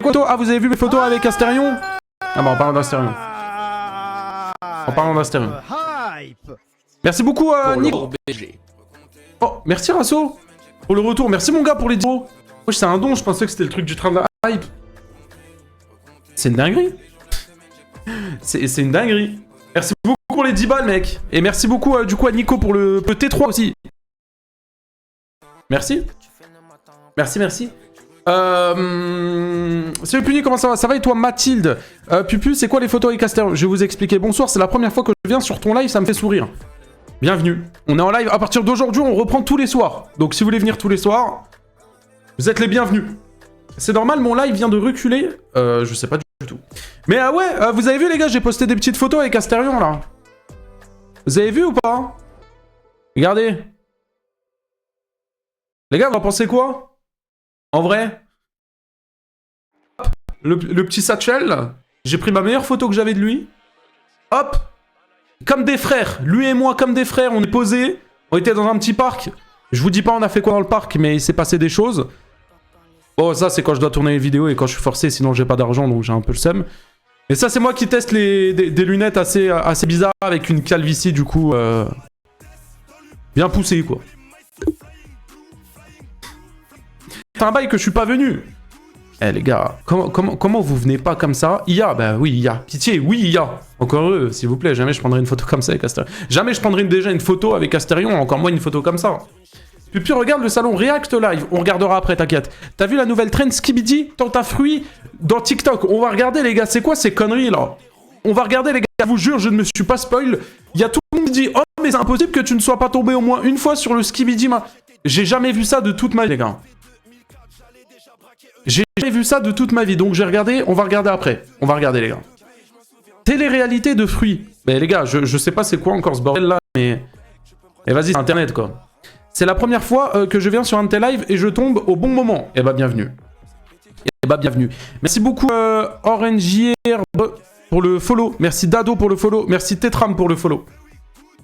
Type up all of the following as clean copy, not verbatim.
Quoi, ah, vous avez vu mes photos avec Astérion? Ah bah en parlant d'Astérion. En parlant d'Astérion. Merci beaucoup Nico. Oh, merci Rasso pour le retour. Merci mon gars pour les 10 euros. Wesh, c'est un don, je pensais que c'était le truc du train de la hype. C'est une dinguerie. C'est une dinguerie. Merci beaucoup pour les 10 balles, mec. Et merci beaucoup du coup à Nico pour le T3 aussi. Merci. Merci, merci. Salut Puni, comment ça va? Ça va et toi Mathilde? Pupu, c'est quoi les photos avec Astérion? Je vais vous expliquer. Bonsoir, c'est la première fois que je viens sur ton live, ça me fait sourire. Bienvenue. On est en live. À partir d'aujourd'hui, on reprend tous les soirs. Donc si vous voulez venir tous les soirs, vous êtes les bienvenus. C'est normal, mon live vient de reculer. Je sais pas du tout. Mais ouais, vous avez vu les gars, j'ai posté des petites photos avec Astérion là. Vous avez vu ou pas? Regardez. Les gars, vous en pensez quoi? En vrai? Le petit satchel. J'ai pris ma meilleure photo que j'avais de lui. Hop. Comme des frères. Lui et moi, comme des frères, on est posés. On était dans un petit parc. Je vous dis pas on a fait quoi dans le parc, mais il s'est passé des choses. Oh, ça, c'est quand je dois tourner les vidéos et quand je suis forcé, sinon j'ai pas d'argent, donc j'ai un peu le seum. Et ça, c'est moi qui teste des lunettes assez bizarres avec une calvitie, du coup, bien poussée, quoi. C'est un bail que je suis pas venu. Eh, les gars, comment vous venez pas comme ça? IA, bah oui, IA. Pitié, oui, IA. Encore heureux, s'il vous plaît, jamais je prendrai une photo comme ça avec Astérion. Jamais je prendrai déjà une photo avec Astérion, encore moins une photo comme ça. Puis regarde le salon React Live, on regardera après, t'inquiète. T'as vu la nouvelle trend Skibidi, Tente à fruits dans TikTok? On va regarder les gars, c'est quoi ces conneries là? On va regarder les gars, je vous jure, je ne me suis pas spoil. Il y a tout le monde qui dit, oh mais c'est impossible que tu ne sois pas tombé au moins une fois sur le Skibidi. J'ai jamais vu ça de toute ma vie les gars. J'ai jamais vu ça de toute ma vie, donc j'ai regardé, on va regarder après. On va regarder les gars. Télé-réalité de fruits. Mais les gars, je sais pas c'est quoi encore ce bordel là, mais vas-y, c'est internet quoi. C'est la première fois que je viens sur un de tes lives et je tombe au bon moment. Eh bah bienvenue. Eh bah bienvenue. Merci beaucoup Orangier pour le follow. Merci Dado pour le follow. Merci Tetram pour le follow.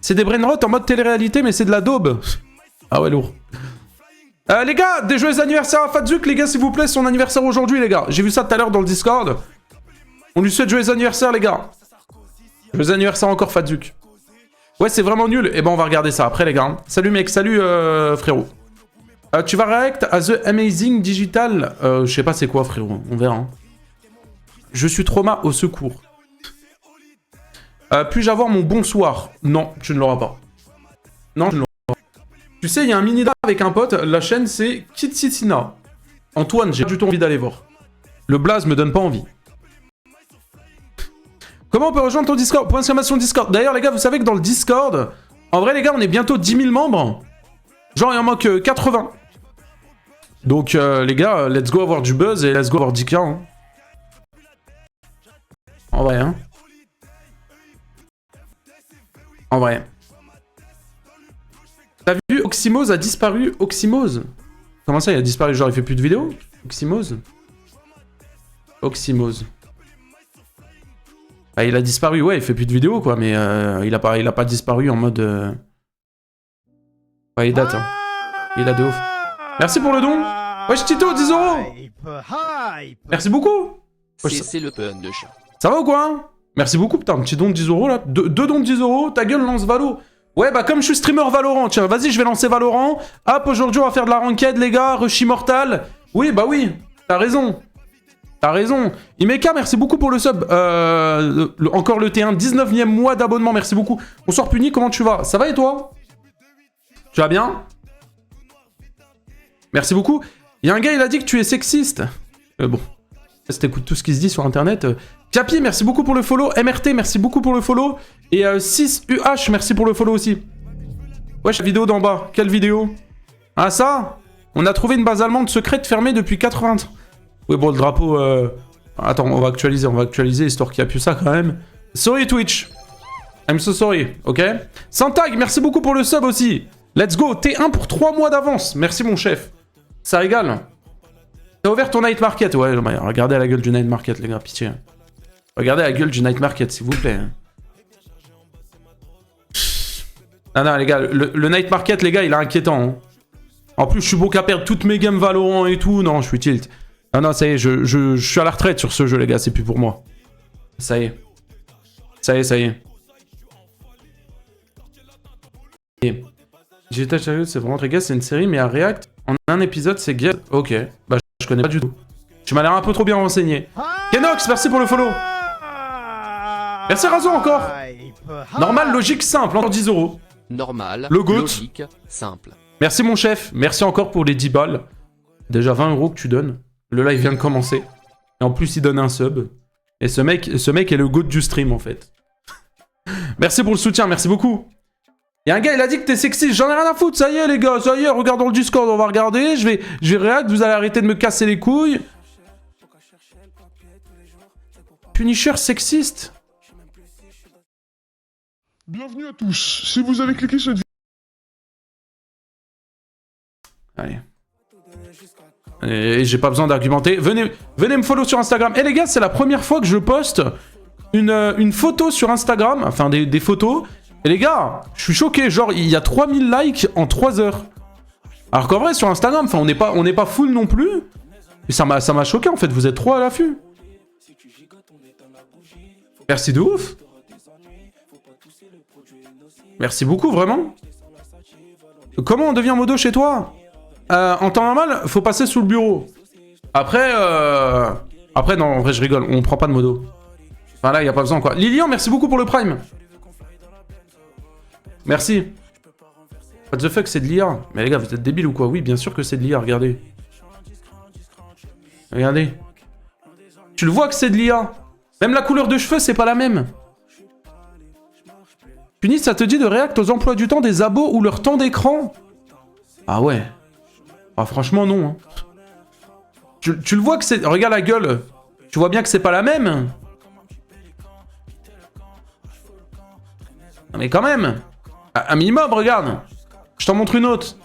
C'est des brainrot en mode télé-réalité mais c'est de la daube. Ah ouais lourd. Les gars, des joyeux anniversaires à Fadzuk les gars s'il vous plaît, son anniversaire aujourd'hui les gars. J'ai vu ça tout à l'heure dans le Discord. On lui souhaite joyeux anniversaire les gars. Joyeux anniversaire encore Fadzuk. Ouais, c'est vraiment nul. Eh ben, on va regarder ça après, les gars. Salut, mec. Salut, frérot. Tu vas react à The Amazing Digital. Je sais pas c'est quoi, frérot. On verra. Hein. Je suis trauma au secours. Puis-je avoir mon bonsoir? Non, tu ne l'auras pas. Non, tu ne l'auras pas. Tu sais, il y a un mini-da avec un pote. La chaîne, c'est Kitsitina. Antoine, j'ai pas du tout envie d'aller voir. Le blaze me donne pas envie. Comment on peut rejoindre ton Discord? Point d'exclamation Discord. D'ailleurs, les gars, vous savez que dans le Discord, en vrai, les gars, on est bientôt 10 000 membres. Genre, il en manque 80. Donc, les gars, let's go avoir du buzz et let's go avoir 10K. Hein. En vrai, hein. En vrai. T'as vu, Oxymose a disparu. Oxymose? Comment ça, il a disparu? Genre, il fait plus de vidéos? Oxymose? Oxymose. Bah, il a disparu, ouais, il fait plus de vidéos, quoi, mais il a pas disparu en mode... Ouais, il date, hein. Il a de ouf. Merci pour le don. Wesh, Tito, 10 €. Merci beaucoup. C'est le pun de chat. Ça va ou quoi hein? Merci beaucoup, putain, un petit don de 10 € là. Deux dons de 10 €, ta gueule, lance Valo. Ouais, bah comme je suis streamer Valorant, tiens, vas-y, je vais lancer Valorant. Hop, aujourd'hui, on va faire de la ranked, les gars, Rush Immortal. Oui, bah oui, t'as raison. T'as raison. Imeka, merci beaucoup pour le sub. Encore le T1, 19e mois d'abonnement, merci beaucoup. Bonsoir Puni, comment tu vas? Ça va et toi? Tu vas bien? Merci beaucoup. Il y a un gars, il a dit que tu es sexiste. Bon, t'écoutes tout ce qui se dit sur internet. Capi, merci beaucoup pour le follow. MRT, merci beaucoup pour le follow. Et 6UH, merci pour le follow aussi. Wesh, la vidéo d'en bas. Quelle vidéo? Ah ça? On a trouvé une base allemande secrète fermée depuis 80 ans. Oui, bon, le drapeau... Attends, on va actualiser, histoire qu'il n'y a plus ça quand même. Sorry Twitch. I'm so sorry, ok? Santag, merci beaucoup pour le sub aussi. Let's go, T1 pour 3 mois d'avance. Merci mon chef. Ça régale. T'as ouvert ton night market? Ouais, regardez à la gueule du night market, les gars, pitié. Regardez la gueule du night market, s'il vous plaît. Non, les gars, le night market, les gars, il est inquiétant. Hein. En plus, je suis beau qu'à perdre toutes mes games Valorant et tout. Non, je suis tilt. Ah non, ça y est, je suis à la retraite sur ce jeu, les gars, c'est plus pour moi. Ça y est. Ça y est, ça y est. Et Digital Chariot, c'est vraiment très gay, c'est une série, mais à React, en un épisode, c'est gay. Ok, bah je connais pas du tout. Tu m'as l'air un peu trop bien renseigné. Kenox, merci pour le follow. Merci Razo encore. Normal, logique, simple, encore 10 €. Normal, Le GOAT. logique, simple. Merci mon chef, merci encore pour les 10 balles. Déjà 20 € que tu donnes. Le live vient de commencer. Et en plus, il donne un sub. Et ce mec est le GOAT du stream, en fait. Merci pour le soutien, merci beaucoup. Il y a un gars, il a dit que t'es sexy. J'en ai rien à foutre, ça y est, les gars. Ça y est, regardons le Discord, on va regarder. Je vais react, vous allez arrêter de me casser les couilles. Punisher sexiste. Bienvenue à tous. Si vous avez cliqué sur cette Allez. Et j'ai pas besoin d'argumenter. Venez me follow sur Instagram. Et les gars, c'est la première fois que je poste une photo sur Instagram. Enfin, des photos. Et les gars, je suis choqué. Genre, il y a 3000 likes en 3 heures. Alors qu'en vrai, sur Instagram, enfin, on n'est pas full non plus. Et ça m'a choqué, en fait. Vous êtes trop à l'affût. Merci de ouf. Merci beaucoup, vraiment. Comment on devient modo chez toi? En temps normal, faut passer sous le bureau. Après, non, en vrai, je rigole. On prend pas de modo. Enfin, là, y a pas besoin, quoi. Lilian, merci beaucoup pour le prime. Merci. What the fuck, c'est de l'IA. Mais les gars, vous êtes débiles ou quoi? Oui, bien sûr que c'est de l'IA, regardez. Regardez. Tu le vois que c'est de l'IA. Même la couleur de cheveux, c'est pas la même. Punis, ça te dit de react aux emplois du temps des abos ou leur temps d'écran? Ah ouais. Ah franchement, non. Hein. Tu le vois que c'est... Regarde la gueule. Tu vois bien que c'est pas la même. Non mais quand même. Un minimum, regarde. Je t'en montre une autre.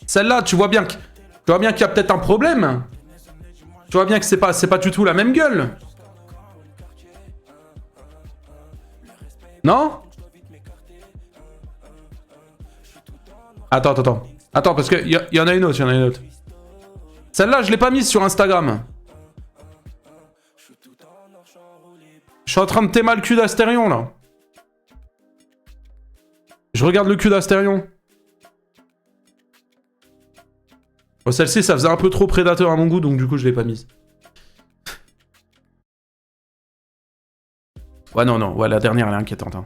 Celle-là, tu vois bien qu'il y a peut-être un problème. Tu vois bien que c'est pas du tout la même gueule. Non? Attends, parce qu'il y en a une autre, Celle-là, je l'ai pas mise sur Instagram. Je suis en train de t'aimer le cul d'Astérion, là. Je regarde le cul d'Astérion. Bon, celle-ci, ça faisait un peu trop prédateur à mon goût, donc du coup, je l'ai pas mise. Ouais, non, ouais, la dernière, elle est inquiétante. Hein.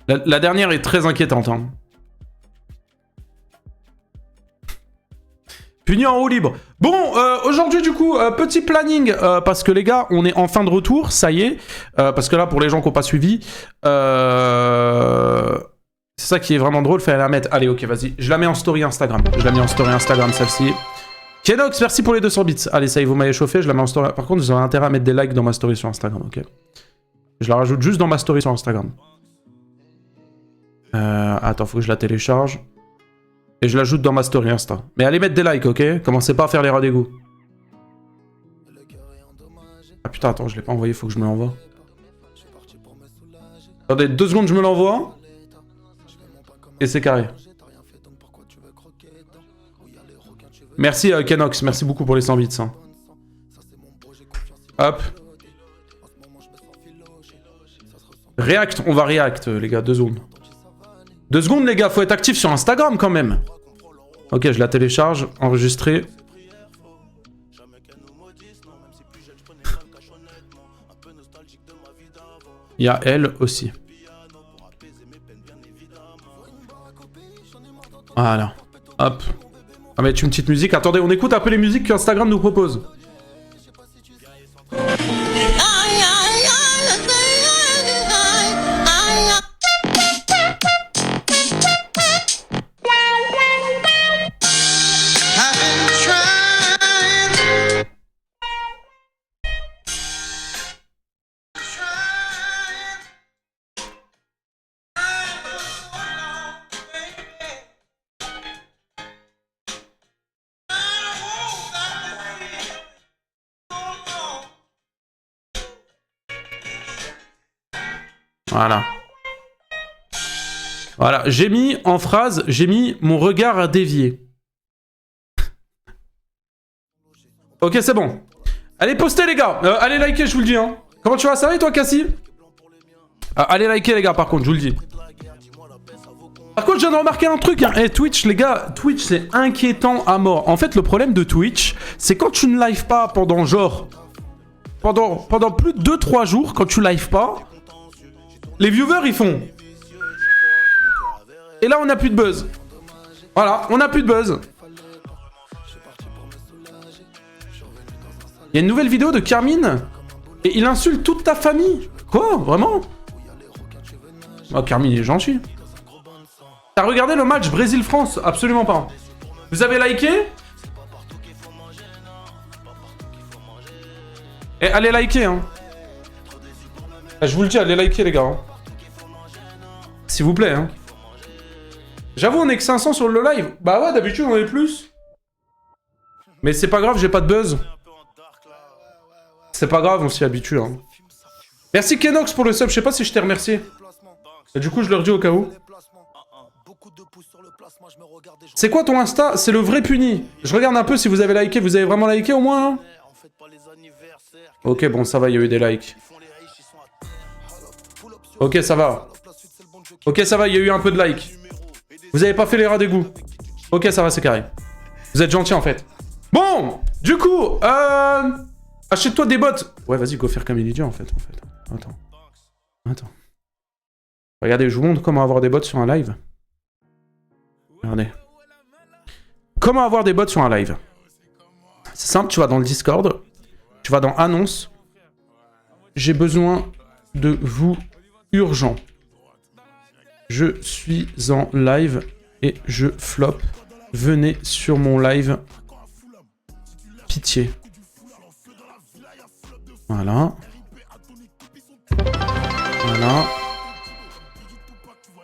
La dernière est très inquiétante, hein. Puni en roue libre. Bon, aujourd'hui du coup, petit planning, parce que les gars, on est en fin de retour, ça y est. Parce que là, pour les gens qui n'ont pas suivi, c'est ça qui est vraiment drôle, fallait la mettre. Allez, ok, vas-y, je la mets en story Instagram. Celle-ci. Kenox, merci pour les 200 bits. Allez, ça y est, vous m'avez chauffé, je la mets en story. Par contre, vous aurez intérêt à mettre des likes dans ma story sur Instagram, ok. Je la rajoute juste dans ma story sur Instagram. Attends, faut que je la télécharge. Et je l'ajoute dans ma story Insta. Mais allez mettre des likes, ok? Commencez pas à faire les rats d'égout. Ah putain, attends, je l'ai pas envoyé, faut que je me l'envoie. Attendez, 2 secondes, je me l'envoie. Et c'est carré. Merci Kenox, merci beaucoup pour les 100 bits. Hein. Hop. React, on va react, les gars, 2 secondes. 2 secondes, les gars, faut être actif sur Instagram quand même. Ok, je la télécharge, enregistrer. Il y a elle aussi. Voilà. Hop. On va mettre une petite musique. Attendez, on écoute un peu les musiques qu'Instagram nous propose. Voilà. Voilà, j'ai mis en phrase, j'ai mis mon regard a dévié. Ok, c'est bon. Allez, postez les gars. Allez liker, je vous le dis. Hein. Comment tu vas, ça va et toi, Cassie? Allez liker les gars, par contre, je vous le dis. Par contre, je viens de remarquer un truc. Hein. Hey, Twitch, les gars, Twitch, c'est inquiétant à mort. En fait, le problème de Twitch, c'est quand tu ne live pas pendant genre... Pendant plus de 2-3 jours, quand tu live pas, les viewers, ils font... Et là, on n'a plus de buzz. Voilà, on n'a plus de buzz. Il y a une nouvelle vidéo de Carmine et il insulte toute ta famille. Quoi? Vraiment? Oh, Carmine, il est gentil. T'as regardé le match Brésil-France? Absolument pas. Vous avez liké? Et allez liker, hein. Je vous le dis, allez liker, les gars. Hein. S'il vous plaît, hein. J'avoue, on est que 500 sur le live. Bah ouais, d'habitude, on est plus. Mais c'est pas grave, j'ai pas de buzz. C'est pas grave, on s'y habitue. Hein. Merci Kenox pour le sub, je sais pas si je t'ai remercié. Et du coup, je le redis au cas où. C'est quoi ton Insta? C'est le vrai puni. Je regarde un peu si vous avez liké. Vous avez vraiment liké au moins, hein? Ok, bon, ça va, il y a eu des likes. Ok, ça va. Ok, ça va, il y a eu un peu de likes. Vous avez pas fait les rats d'égout. Ok, ça va, c'est carré. Vous êtes gentil en fait. Bon, du coup, achète-toi des bottes. Ouais, vas-y, go faire comme un idiot en fait. Attends. Regardez, je vous montre comment avoir des bottes sur un live. Regardez. Comment avoir des bottes sur un live. C'est simple, tu vas dans le Discord. Tu vas dans Annonces. J'ai besoin de vous urgent. Je suis en live et je flop. Venez sur mon live. Pitié. Voilà. Voilà.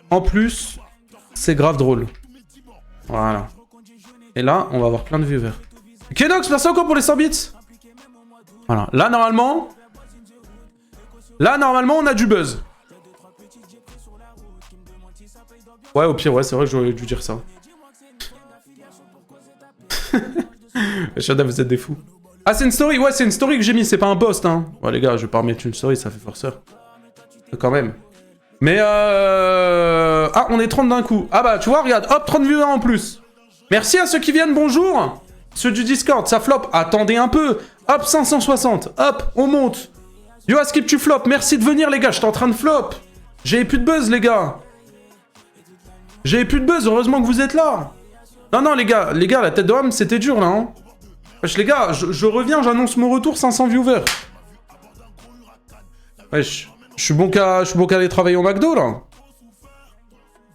En plus, c'est grave drôle. Voilà. Et là, on va avoir plein de viewers. Kenox, merci encore pour les 100 bits. Voilà. Là, normalement, on a du buzz. Ouais, au pire, ouais, c'est vrai que j'aurais dû dire ça. Shada, vous êtes des fous. Ah, c'est une story? Ouais, c'est une story que j'ai mis, c'est pas un post, hein. Ouais, les gars, je vais pas remettre une story, ça fait forceur. Quand même. Mais ah, on est 30 d'un coup. Ah bah, tu vois, regarde, hop, 30 viewers en plus. Merci à ceux qui viennent, bonjour. Ceux du Discord, ça flop. Attendez un peu. Hop, 560. Hop, on monte. Yo, Askip, tu flop. Merci de venir, les gars, j'étais en train de flop. J'avais plus de buzz, les gars. J'avais plus de buzz, heureusement que vous êtes là. Non, les gars, la tête de homme, c'était dur, là, hein. Wesh, les gars, je reviens, j'annonce mon retour, 500 viewers. Wesh, je suis bon qu'à aller travailler au McDo, là.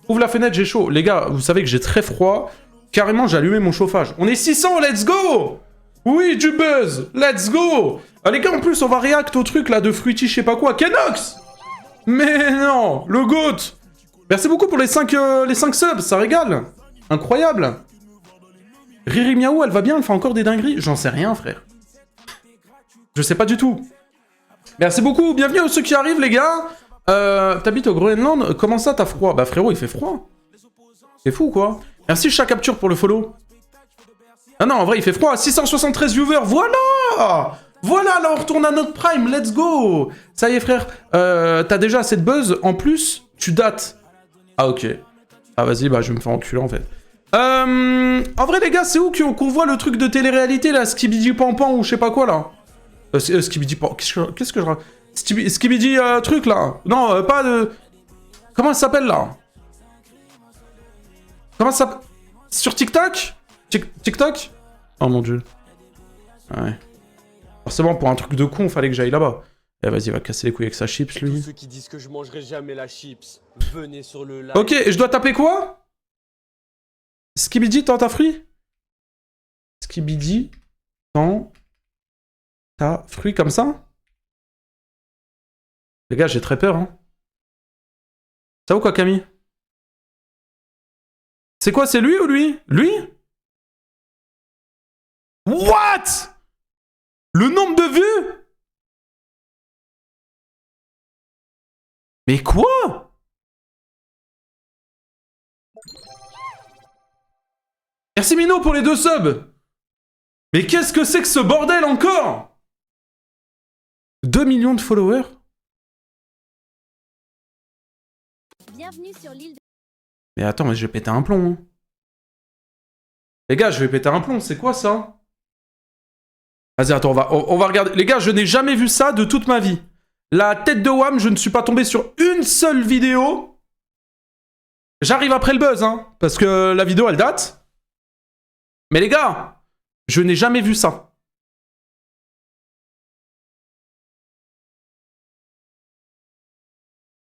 Ouvre la fenêtre, j'ai chaud. Les gars, vous savez que j'ai très froid. Carrément, j'ai allumé mon chauffage. On est 600, let's go. Oui, du buzz, let's go. Ah, les gars, en plus, on va react au truc, là, de Fruity, je sais pas quoi. Kenox. Mais non, le GOAT. Merci beaucoup pour les 5 subs, ça régale. Incroyable. Riri Miaou, elle va bien, elle fait encore des dingueries. J'en sais rien, frère. Je sais pas du tout. Merci beaucoup, bienvenue à ceux qui arrivent, les gars. T'habites au Groenland, comment ça, t'as froid? Bah frérot, il fait froid. C'est fou, quoi. Merci Chat Capture pour le follow. Ah non, en vrai, il fait froid. 673 viewers, voilà. Voilà, là, on retourne à notre prime, let's go. Ça y est, frère. T'as déjà assez de buzz, en plus, tu dates. Ah, ok. Ah, vas-y, bah, je vais me faire enculer, en fait. En vrai, les gars, c'est où qu'on voit le truc de télé-réalité, là? Skibidi Pampan ou je sais pas quoi, là? Skibidi Pampan... Qu'est-ce que je... Skibidi truc, là? Non, pas de... Comment ça s'appelle, là? Comment ça... Sur TikTok? TikTok? Oh, mon Dieu. Ouais. Forcément, pour un truc de con, fallait que j'aille là-bas. Eh, vas-y, va casser les couilles avec sa chips, lui. Tous ceux qui disent que je mangerai jamais la chips, venez sur le live. Ok, et je dois taper quoi? Skibidi, tente ta fruit? Skibidi, tente ta fruit comme ça? Les gars, j'ai très peur, hein. Ça va ou quoi, Camille? C'est quoi, c'est lui ou lui? Lui? What? Le nombre de vues? Mais quoi? Merci Mino pour les 2 subs. Mais qu'est-ce que c'est que ce bordel encore? 2 millions de followers? Bienvenue sur l'île de... Mais attends, mais je vais péter un plomb. Hein. Les gars, je vais péter un plomb, c'est quoi ça? Vas-y, attends, on va regarder. Les gars, je n'ai jamais vu ça de toute ma vie. La tête de WAM, je ne suis pas tombé sur une seule vidéo. J'arrive après le buzz, hein, parce que la vidéo, elle date. Mais les gars, je n'ai jamais vu ça.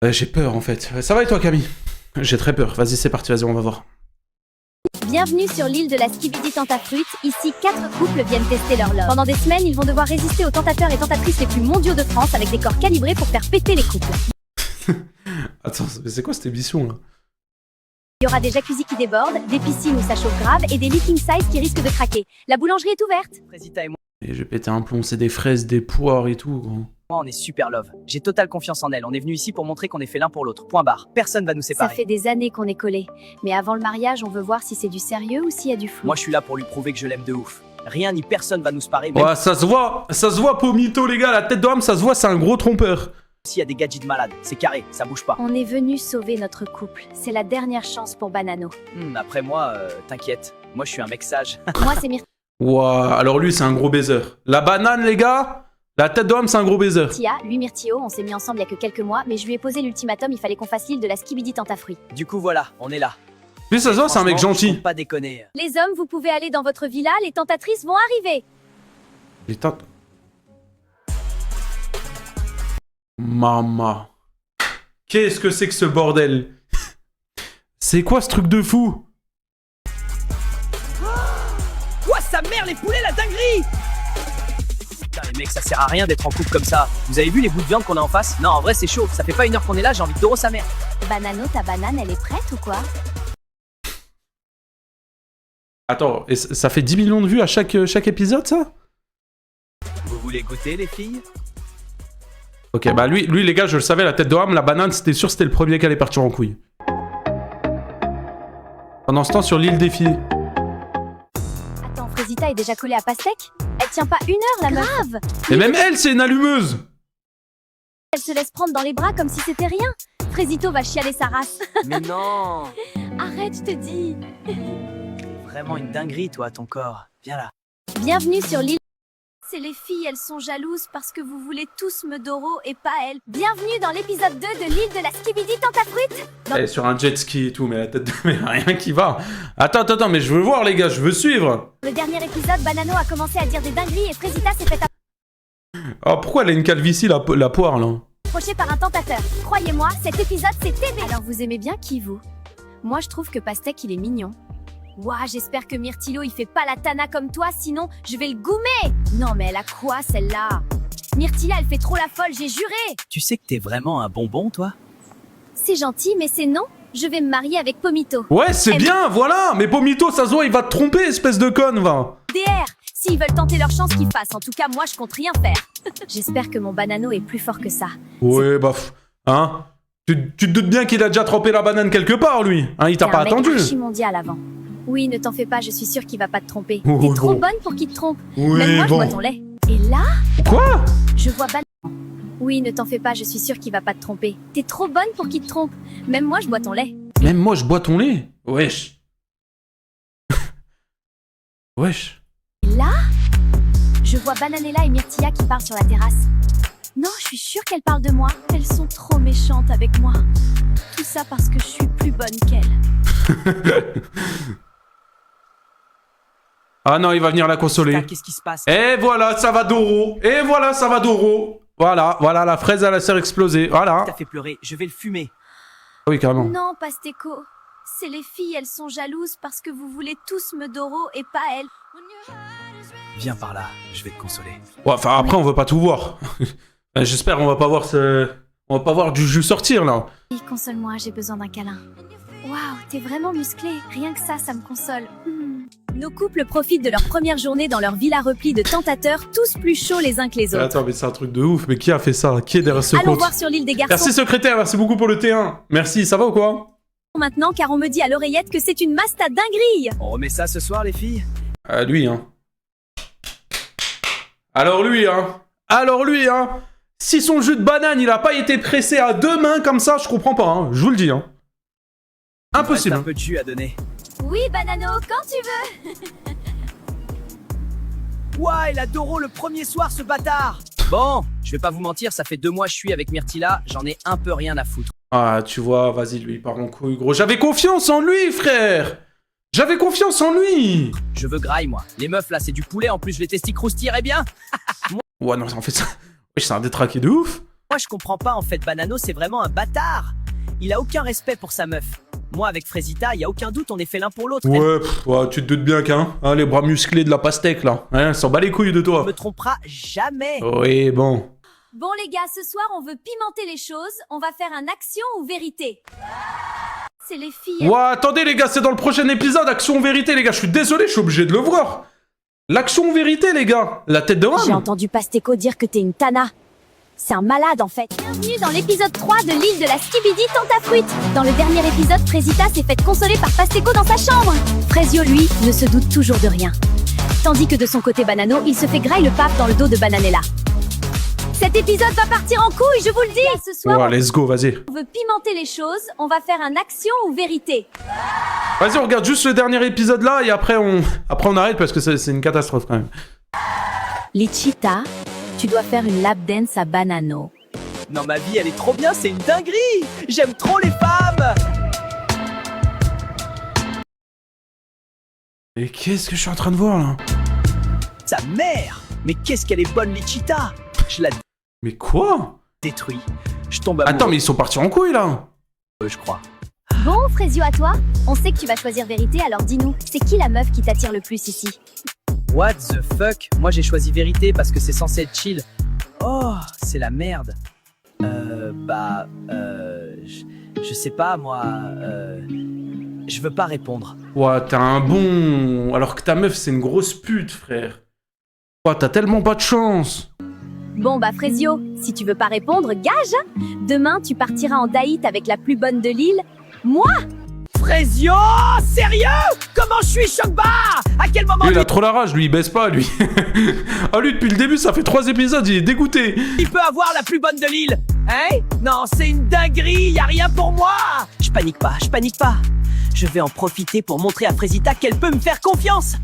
J'ai peur, en fait. Ça va et toi, Camille? J'ai très peur. Vas-y, c'est parti, vas-y, on va voir. Bienvenue sur l'île de la Skibidi Tentafruit. Ici, 4 couples viennent tester leur love. Pendant des semaines, ils vont devoir résister aux tentateurs et tentatrices les plus mondiaux de France avec des corps calibrés pour faire péter les couples. Attends, mais c'est quoi cette émission, là? Il y aura des jacuzzis qui débordent, des piscines où ça chauffe grave et des leaking size qui risquent de craquer. La boulangerie est ouverte. Frésita et moi, Et je vais péter un plomb, c'est des fraises, des poires et tout, gros. on est super love. J'ai totale confiance en elle. On est venu ici pour montrer qu'on est fait l'un pour l'autre. Point barre. Personne va nous Ça séparer. fait des années qu'on est collés. Mais avant le mariage, on veut voir si c'est du sérieux ou s'il y a du flou. Moi, je suis là pour lui prouver que je l'aime de ouf. Rien ni personne va nous séparer, même Ouais, ça se voit, Pomito, les gars, la tête de Ham, ça se voit, c'est un gros trompeur. s'il y a des gadgets de malades. C'est carré, ça bouge pas. On est venu sauver notre couple. C'est la dernière chance pour Banano. Après moi, t'inquiète. Moi, je suis un mec sage. Moi, c'est Myrtilla, Ouah, alors lui, c'est un gros baiser. La banane, les gars, la tête de Ham, c'est un gros baiser. lui Myrtio, on s'est mis ensemble il y a que quelques mois, mais je lui ai posé l'ultimatum, il fallait qu'on fasse l'île de la Skibidi Tentafruit. Du coup, voilà, on est là. Lui, ça se voit, c'est un mec Franchement, je gentil. compte pas déconner. Les hommes, vous pouvez aller dans votre villa, les tentatrices vont arriver. Les tentes. Mama. Qu'est-ce que c'est que ce bordel? C'est quoi ce truc de fou? Quoi, sa mère, les poulets, la dinguerie! Putain, les mecs, ça sert à rien d'être en couple comme ça. Vous avez vu les bouts de viande qu'on a en face? Non, en vrai, c'est chaud. Ça fait pas une heure qu'on est là, j'ai envie de taureau sa mère. Banano, ta banane, elle est prête ou quoi? Attends, et ça fait 10 millions de vues à chaque épisode, ça? Vous voulez goûter, les filles? Ok, bah lui, les gars, je le savais, la tête de Ham, la banane, c'était sûr, c'était le premier qui allait partir en couille. Pendant ce temps, sur l'île des filles. Attends, Frésita est déjà collée à Pastèque? Elle tient pas une heure, la meuf. Grave. Et même elle, c'est une allumeuse! Elle se laisse prendre dans les bras comme si c'était rien. Frésito va chialer sa race. Mais non! Arrête, je te dis. Vraiment une dinguerie, toi, ton corps. Viens là. Bienvenue sur l'île. C'est les filles, elles sont jalouses parce que vous voulez tous me Doro et pas elles. Bienvenue dans l'épisode 2 de l'île de la Skibidi Tentafruit. Elle est sur un jet ski et tout, mais la tête de... Mais rien qui va. Attends, mais je veux voir, les gars, je veux suivre. Le dernier épisode, Banano a commencé à dire des dingueries et Frésita s'est fait Oh, pourquoi elle a une calvitie, la poire, là? approcher par un tentateur. Croyez-moi, cet épisode, c'est TV. Alors vous aimez bien qui, vous? Moi, je trouve que Pastèque, il est mignon. Ouah, j'espère que Myrtilo, il fait pas la tana comme toi, sinon, je vais le goumer. Non, mais elle a quoi, celle-là? Myrtilla, elle fait trop la folle, j'ai juré. Tu sais que t'es vraiment un bonbon, toi? C'est gentil, mais c'est non. Je vais me marier avec Pomito. Ouais, c'est bien, voilà. Mais Pomito, ça se voit, il va te tromper, espèce de conne, va. DR, s'ils veulent tenter leur chance, qu'ils fassent. En tout cas, moi, je compte rien faire. J'espère que mon Banano est plus fort que ça. Ouais, bah, hein. Tu te doutes bien qu'il a déjà trempé la banane quelque part, lui. Hein, il t'a pas attendu. C'est un mec archi-mondial avant. Oui, ne t'en fais pas, je suis sûre qu'il va pas te tromper. Oh, T'es trop bon. bonne pour qu'il te trompe. Oui, Même moi, je bon. bois ton lait. Et là, Quoi? je vois Banano. Oui, ne t'en fais pas, je suis sûre qu'il va pas te tromper. T'es trop bonne pour qu'il te trompe. Même moi, je bois ton lait. Même moi, je bois ton lait. Wesh. Wesh. Et là, je vois Bananella et Myrtilla qui parlent sur la terrasse. Non, je suis sûre qu'elles parlent de moi. Elles sont trop méchantes avec moi. Tout ça parce que je suis plus bonne qu'elles. Ah non, il va venir la Putain, consoler. qu'est-ce qui se passe? Et voilà, ça va Doro. Et voilà, ça va Doro. Voilà, la fraise, elle a s'est explosée. Voilà. T'as fait pleurer, je vais le fumer. Oui, carrément. Non, Pasteco. C'est les filles, elles sont jalouses parce que vous voulez tous me Doro et pas elles. Viens par là, je vais te consoler. Ouais, enfin, après, on veut pas tout voir. J'espère on va pas voir on va pas voir du jus sortir, là. Oui, console-moi, j'ai besoin d'un câlin. Waouh, t'es vraiment musclé. Rien que ça, ça me console. Nos couples profitent de leur première journée dans leur villa replie de tentateurs, tous plus chauds les uns que les autres. Attends, mais c'est un truc de ouf. Mais qui a fait ça? Qui est derrière ce Allons compte? voir sur l'île des garçons Merci, secrétaire. Merci beaucoup pour le T1. Merci, ça va ou quoi? maintenant, car on me dit à l'oreillette que c'est une masta dinguerie. On remet ça ce soir, les filles? Lui, hein. Alors lui, hein. Si son jus de banane, il a pas été pressé à 2 mains comme ça, je comprends pas, hein. Je vous le dis, hein. Impossible. Un peu de jus à donner. Oui, Banano, quand tu veux. Ouah, il a Doro le premier soir, ce bâtard. Bon, je vais pas vous mentir, ça fait 2 mois que je suis avec Myrtilla, j'en ai un peu rien à foutre. Ah, tu vois, vas-y, lui, il part en couille, gros. J'avais confiance en lui, frère. J'avais confiance en lui. Je veux graille, moi. Les meufs, là, c'est du poulet, en plus, les testis croustilleraient bien. Ouais, non, en fait, ça... Oui, c'est un détraqué de ouf. Moi, je comprends pas, en fait, Banano, c'est vraiment un bâtard. Il a aucun respect pour sa meuf. Moi, avec Frésita, y a aucun doute, on est fait l'un pour l'autre. Ouais, ouais, tu te doutes bien qu'un, hein, les bras musclés de la pastèque, là. Hein, s'en bat les couilles de toi. On me trompera jamais. Oui, bon. Bon les gars, ce soir on veut pimenter les choses, on va faire un action ou vérité. C'est les filles. Ouais, attendez les gars, c'est dans le prochain épisode, Action Vérité, les gars, je suis désolé, je suis obligé de le voir. L'action Vérité, les gars, la tête de J'ai rame. entendu Pasteco dire que t'es une Tana. C'est un malade en fait. Bienvenue dans l'épisode 3 de l'île de la Skibidi Tantafruite. Dans le dernier épisode, Frésita s'est faite consoler par Pasteco dans sa chambre. Frésio, lui, ne se doute toujours de rien. Tandis que de son côté Banano, il se fait graille le pape dans le dos de Bananella. Cet épisode va partir en couille, je vous le dis. Ce soir, Ouais, let's go, vas-y. on veut pimenter les choses, on va faire un action ou vérité. Vas-y, on regarde juste le dernier épisode là et après on arrête parce que c'est une catastrophe quand même. Lichita, tu dois faire une lap dance à Banano. Non, ma vie, elle est trop bien, c'est une dinguerie. J'aime trop les femmes. Et qu'est-ce que je suis en train de voir là? Sa mère. Mais qu'est-ce qu'elle est bonne, Lichita. Je la Mais quoi? détruis. Je tombe amoureux. Attends, mais ils sont partis en couille là. Je crois. Bon, Frésio, à toi. On sait que tu vas choisir vérité, alors dis-nous, c'est qui la meuf qui t'attire le plus ici? What the fuck? Moi, j'ai choisi vérité parce que c'est censé être chill. Oh, c'est la merde. Je sais pas, moi. Je veux pas répondre. Ouais, t'as un bon... Alors que ta meuf, c'est une grosse pute, frère. Ouais, t'as tellement pas de chance. Bon bah Frésio, si tu veux pas répondre, gage. Demain, tu partiras en date avec la plus bonne de l'île. Moi? Frésio, sérieux? Comment je suis choc-bar? À quel moment Lui, il a trop la rage, lui, il baisse pas, lui. Ah, lui, depuis le début, ça fait 3 épisodes, il est dégoûté. il peut avoir la plus bonne de l'île? Hein? Non, c'est une dinguerie, y a rien pour moi. Je panique pas, je panique pas. Je vais en profiter pour montrer à Frésita qu'elle peut me faire confiance.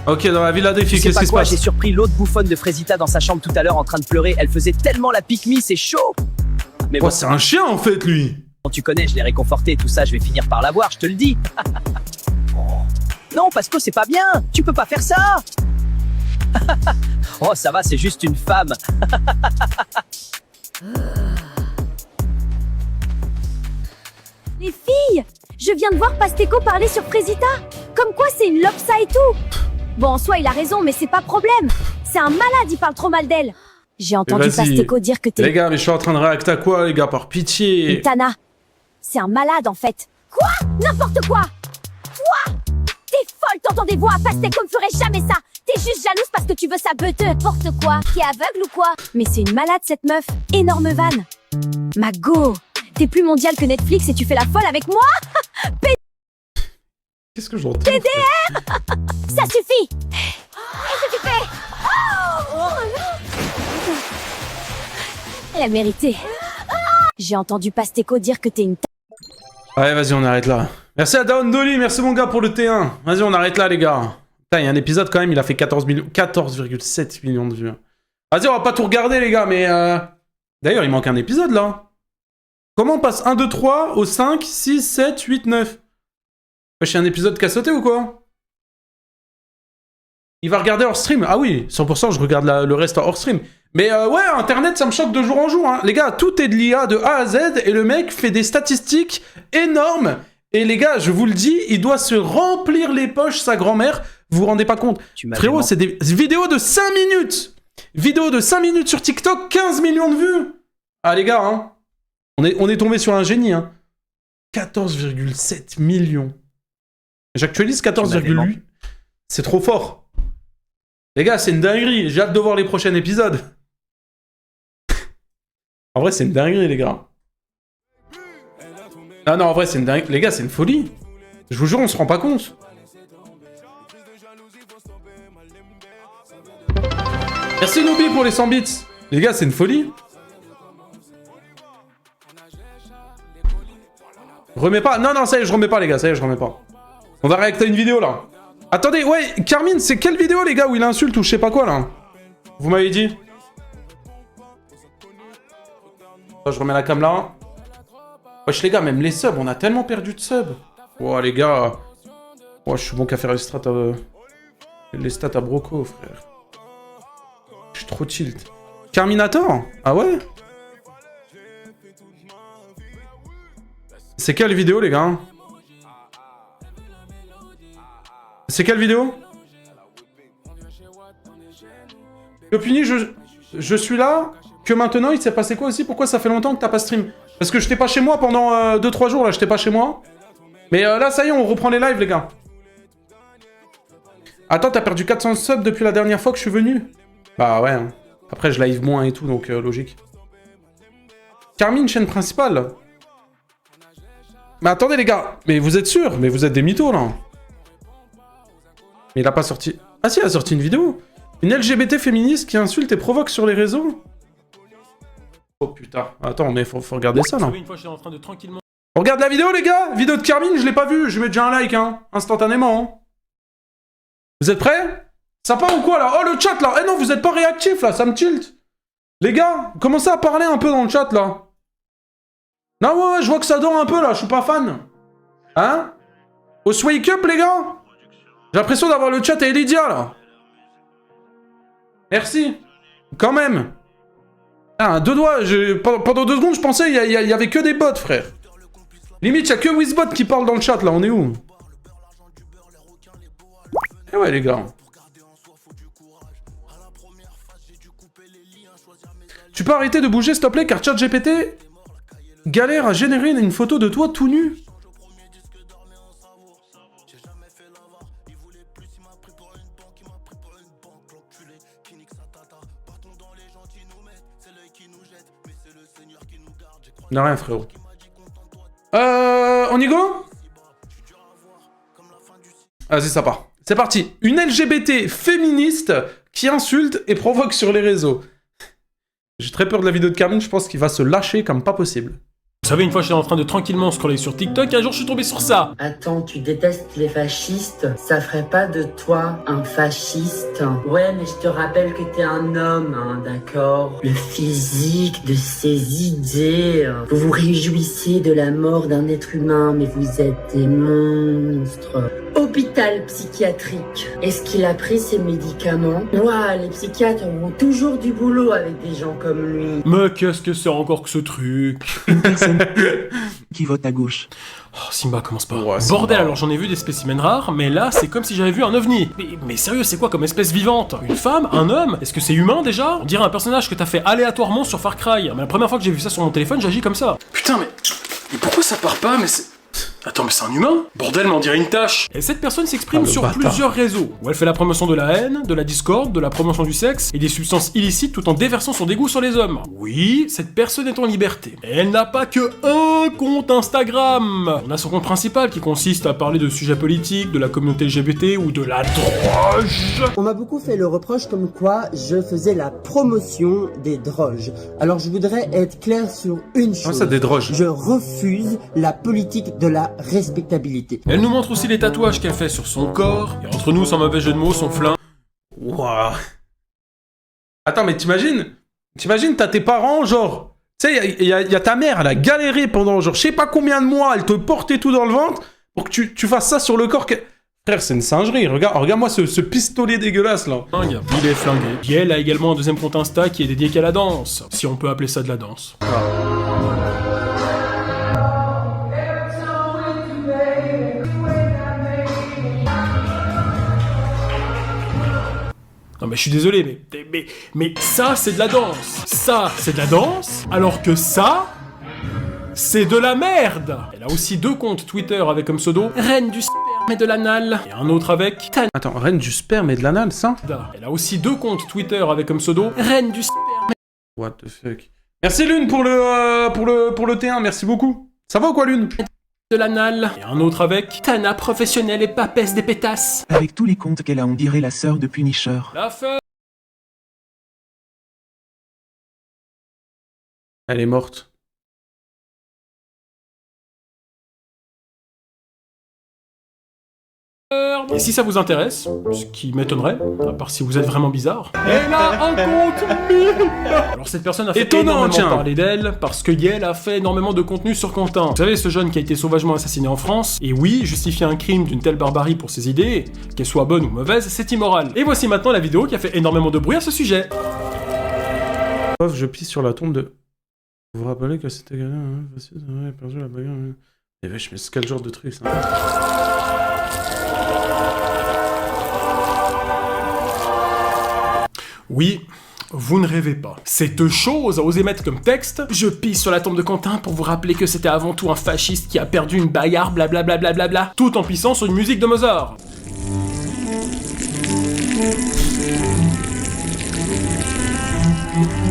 Ok, dans la villa des filles, Tu sais qu'est-ce pas qui se quoi, passe? j'ai surpris l'autre bouffonne de Frésita dans sa chambre tout à l'heure en train de pleurer. Elle faisait tellement la pique-me, c'est chaud. Mais bon, Ouais, c'est un chien, en fait, lui. tu connais, je l'ai réconforté, tout ça, je vais finir par l'avoir, je te le dis. Non, Pasco, c'est pas bien. Tu peux pas faire ça. Oh, ça va, c'est juste une femme. Les filles, je viens de voir Pasteco parler sur Frésita. Comme quoi c'est une lopsa et tout. Bon, en soi, il a raison, mais c'est pas problème. C'est un malade, il parle trop mal d'elle. J'ai entendu vas-y. Pasteco dire que Les t'es gars, mais je suis en train de réacter à quoi, les gars, par une pitié. Tana. C'est un malade, en fait. Quoi? N'importe quoi. Quoi? T'es folle, t'entends des voix. Pasteco ne ferait jamais ça. T'es juste jalouse parce que tu veux sa beute. N'importe quoi. T'es aveugle ou quoi? Mais c'est une malade, cette meuf. Énorme vanne. Mago, t'es plus mondial que Netflix et tu fais la folle avec moi? Qu'est-ce que j'entends? Ça suffit. Qu'est-ce que tu fais? Elle a mérité. J'ai entendu Pasteco dire que t'es une Allez, vas-y, on arrête là. Merci à Down Dolly, merci mon gars pour le T1. Vas-y, on arrête là, les gars. Putain, il y a un épisode quand même, il a fait 14,7 millions de vues. Vas-y, on va pas tout regarder, les gars, mais... D'ailleurs, il manque un épisode, là. Comment on passe 1, 2, 3 au 5, 6, 7, 8, 9 Wesh, un épisode qui a sauté ou quoi? Il va regarder hors stream. Ah oui, 100%, je regarde le reste hors stream. Mais ouais, Internet, ça me choque de jour en jour. Hein. Les gars, tout est de l'IA de A à Z et le mec fait des statistiques énormes. Et les gars, je vous le dis, il doit se remplir les poches, sa grand-mère. Vous vous rendez pas compte? Frérot, c'est des vidéos de 5 minutes. Vidéo de 5 minutes sur TikTok, 15 millions de vues. Ah les gars, hein. On est tombé sur un génie. Hein. 14,7 millions. J'actualise 14,8. C'est trop fort. Les gars, c'est une dinguerie. J'ai hâte de voir les prochains épisodes. En vrai, c'est une dinguerie, les gars. Ah non, en vrai, c'est une dinguerie. Les gars, c'est une folie. Je vous jure, on se rend pas compte. Merci Noobi pour les 100 bits. Les gars, c'est une folie. Remets pas. Non, non, ça y est, je remets pas, les gars. Ça y est, je remets pas. On va réacter une vidéo, là. Attendez, ouais, Carmine, c'est quelle vidéo, les gars, où il insulte ou je sais pas quoi, là? Vous m'avez dit. Je remets la cam là. Wesh, les gars, même les subs, on a tellement perdu de subs. Oh, les gars. Oh, je suis bon qu'à faire les stats à Broco, frère. Je suis trop tilt. Carminator? Ah ouais? C'est quelle vidéo, les gars? C'est quelle vidéo? Le puni, je suis là. Que maintenant, il s'est passé quoi aussi? Pourquoi ça fait longtemps que t'as pas stream? Parce que j'étais pas chez moi pendant 2-3 jours, là, j'étais pas chez moi. Mais là, ça y est, on reprend les lives, les gars. Attends, t'as perdu 400 subs depuis la dernière fois que je suis venu? Bah ouais. Hein. Après, je live moins et tout, donc logique. Carmine, chaîne principale. Mais attendez, les gars. Mais vous êtes sûrs? Mais vous êtes des mythos, là. Mais il a pas sorti... Ah si, il a sorti une vidéo. Une LGBT féministe qui insulte et provoque sur les réseaux. Oh putain. Attends, mais faut regarder ça, là. Une fois, j'étais en train de tranquillement... On regarde la vidéo, les gars. Vidéo de Carmine, je l'ai pas vue. Je mets déjà un like, hein. Instantanément, hein. Vous êtes prêts? Ça part ou quoi, là? Oh, le chat, là. Eh non, vous êtes pas réactifs, là. Ça me tilt. Les gars, commencez à parler un peu dans le chat, là. Non, ouais, je vois que ça dort un peu, là. Je suis pas fan. Hein? Au wake up, les gars? J'ai l'impression d'avoir le chat et Lydia, là. Merci. Quand même. Ah, deux doigts. Pendant 2 secondes, je pensais il y avait que des bots, frère. Limite, il y a que Wizbot qui parle dans le chat, là. On est où? Eh ouais, les gars. Tu peux arrêter de bouger, s'il te plaît, car ChatGPT galère à générer une photo de toi tout nu. Il n'a rien, frérot. On y go? Vas-y, ça part. C'est parti. Une LGBT féministe qui insulte et provoque sur les réseaux. J'ai très peur de la vidéo de Carmine, je pense qu'il va se lâcher comme pas possible. Vous savez, une fois, j'étais en train de tranquillement scroller sur TikTok et un jour, je suis tombé sur ça. Attends, tu détestes les fascistes? Ça ferait pas de toi un fasciste? Ouais, mais je te rappelle que t'es un homme, hein, d'accord? Le physique de ses idées. Vous vous réjouissez de la mort d'un être humain, mais vous êtes des monstres. Hôpital psychiatrique. Est-ce qu'il a pris ses médicaments? Ouah, les psychiatres ont toujours du boulot avec des gens comme lui. Mais qu'est-ce que c'est encore que ce truc? Une personne qui vote à gauche. Oh, Simba, commence pas. Ouais, Bordel, Simba. alors j'en ai vu des spécimens rares, mais là, c'est comme si j'avais vu un ovni. Mais sérieux, c'est quoi comme espèce vivante? Une femme? Un homme? Est-ce que c'est humain, déjà? On dirait un personnage que t'as fait aléatoirement sur Far Cry. Mais la première fois que j'ai vu ça sur mon téléphone, j'agis comme ça. Putain, mais pourquoi ça part pas? Mais c'est... Attends, mais c'est un humain? Bordel, mais on dirait une tâche. Et cette personne s'exprime sur plusieurs réseaux, où elle fait la promotion de la haine, de la discorde, de la promotion du sexe, et des substances illicites tout en déversant son dégoût sur les hommes. Oui, cette personne est en liberté. Et elle n'a pas que un compte Instagram. On a son compte principal qui consiste à parler de sujets politiques, de la communauté LGBT ou de la droge. On m'a beaucoup fait le reproche comme quoi je faisais la promotion des droges. Alors je voudrais être clair sur une chose. Ah, ça, des droges. Je refuse la politique de la respectabilité. Elle nous montre aussi les tatouages qu'elle fait sur son corps, et entre nous, sans mauvais jeu de mots, son flingue. Waouh. Attends, mais t'imagines, t'as tes parents, genre... Tu sais, il y a ta mère, elle a galéré pendant, genre, je sais pas combien de mois, elle te portait tout dans le ventre, pour que tu fasses ça sur le corps... Frère, c'est une singerie. Regarde-moi ce pistolet dégueulasse, là. Il est flingué. Et elle a également un deuxième compte Insta qui est dédié qu'à la danse, si on peut appeler ça de la danse. Non mais je suis désolé, mais ça c'est de la danse. Ça c'est de la danse, alors que ça, c'est de la merde. Elle a aussi 2 comptes Twitter avec comme pseudo Reine du sperme et de l'anal, et un autre avec Tana. Attends, reine du sperme et de l'anal, ça? Elle a aussi 2 comptes Twitter avec comme pseudo Reine du sperme. What the fuck. Merci Lune pour le T1, merci beaucoup. Ça va ou quoi Lune? De l'anal, et un autre avec Tana professionnelle et papesse des pétasses. Avec tous les comptes qu'elle a, on dirait la sœur de Punisher. La fin. Elle est morte. Et si ça vous intéresse, ce qui m'étonnerait, à part si vous êtes vraiment bizarre, elle a un compte 1000. Alors cette personne a fait énormément parler d'elle, parce que Yael a fait énormément de contenu sur Quentin. Vous savez, ce jeune qui a été sauvagement assassiné en France, et oui, justifier un crime d'une telle barbarie pour ses idées, qu'elles soient bonnes ou mauvaises, c'est immoral. Et voici maintenant la vidéo qui a fait énormément de bruit à ce sujet. Je pisse sur la tombe de... Vous vous rappelez que c'était galère, hein, perdu la bagarre. Et wesh, mais c'est quel genre de truc ça? Oui, vous ne rêvez pas. Cette chose a osé mettre comme texte « Je pisse sur la tombe de Quentin pour vous rappeler que c'était avant tout un fasciste qui a perdu une bagarre, blablabla, blablabla, tout en pissant sur une musique de Mozart. »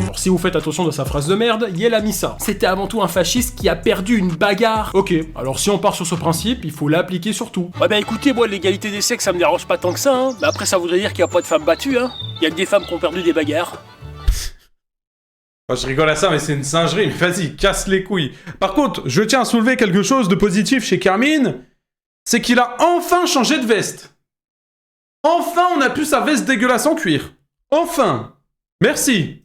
Alors si vous faites attention de sa phrase de merde, Yael a mis ça. C'était avant tout un fasciste qui a perdu une bagarre. Ok, alors si on part sur ce principe, il faut l'appliquer sur tout. Ouais bah écoutez, moi l'égalité des sexes ça me dérange pas tant que ça, hein. Mais après ça voudrait dire qu'il n'y a pas de femmes battues, hein. Il y a que des femmes qui ont perdu des bagarres. Enfin, je rigole à ça, mais c'est une singerie, mais vas-y, casse les couilles. Par contre, je tiens à soulever quelque chose de positif chez Carmine, c'est qu'il a enfin changé de veste. Enfin, on a plus sa veste dégueulasse en cuir. Enfin. Merci.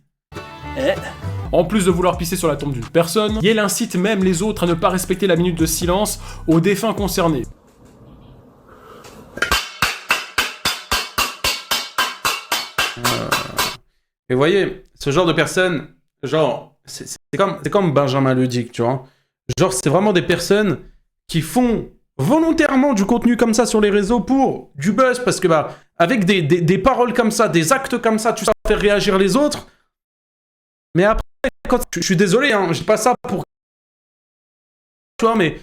En plus de vouloir pisser sur la tombe d'une personne, Yael incite même les autres à ne pas respecter la minute de silence aux défunts concernés. Et vous voyez, ce genre de personnes, genre, c'est comme Benjamin Ludic, tu vois. Genre, c'est vraiment des personnes qui font volontairement du contenu comme ça sur les réseaux pour du buzz, parce que, bah, avec des paroles comme ça, des actes comme ça, tu sais faire réagir les autres. Mais après, je suis désolé, hein, je dis pas ça pour... Tu vois, mais...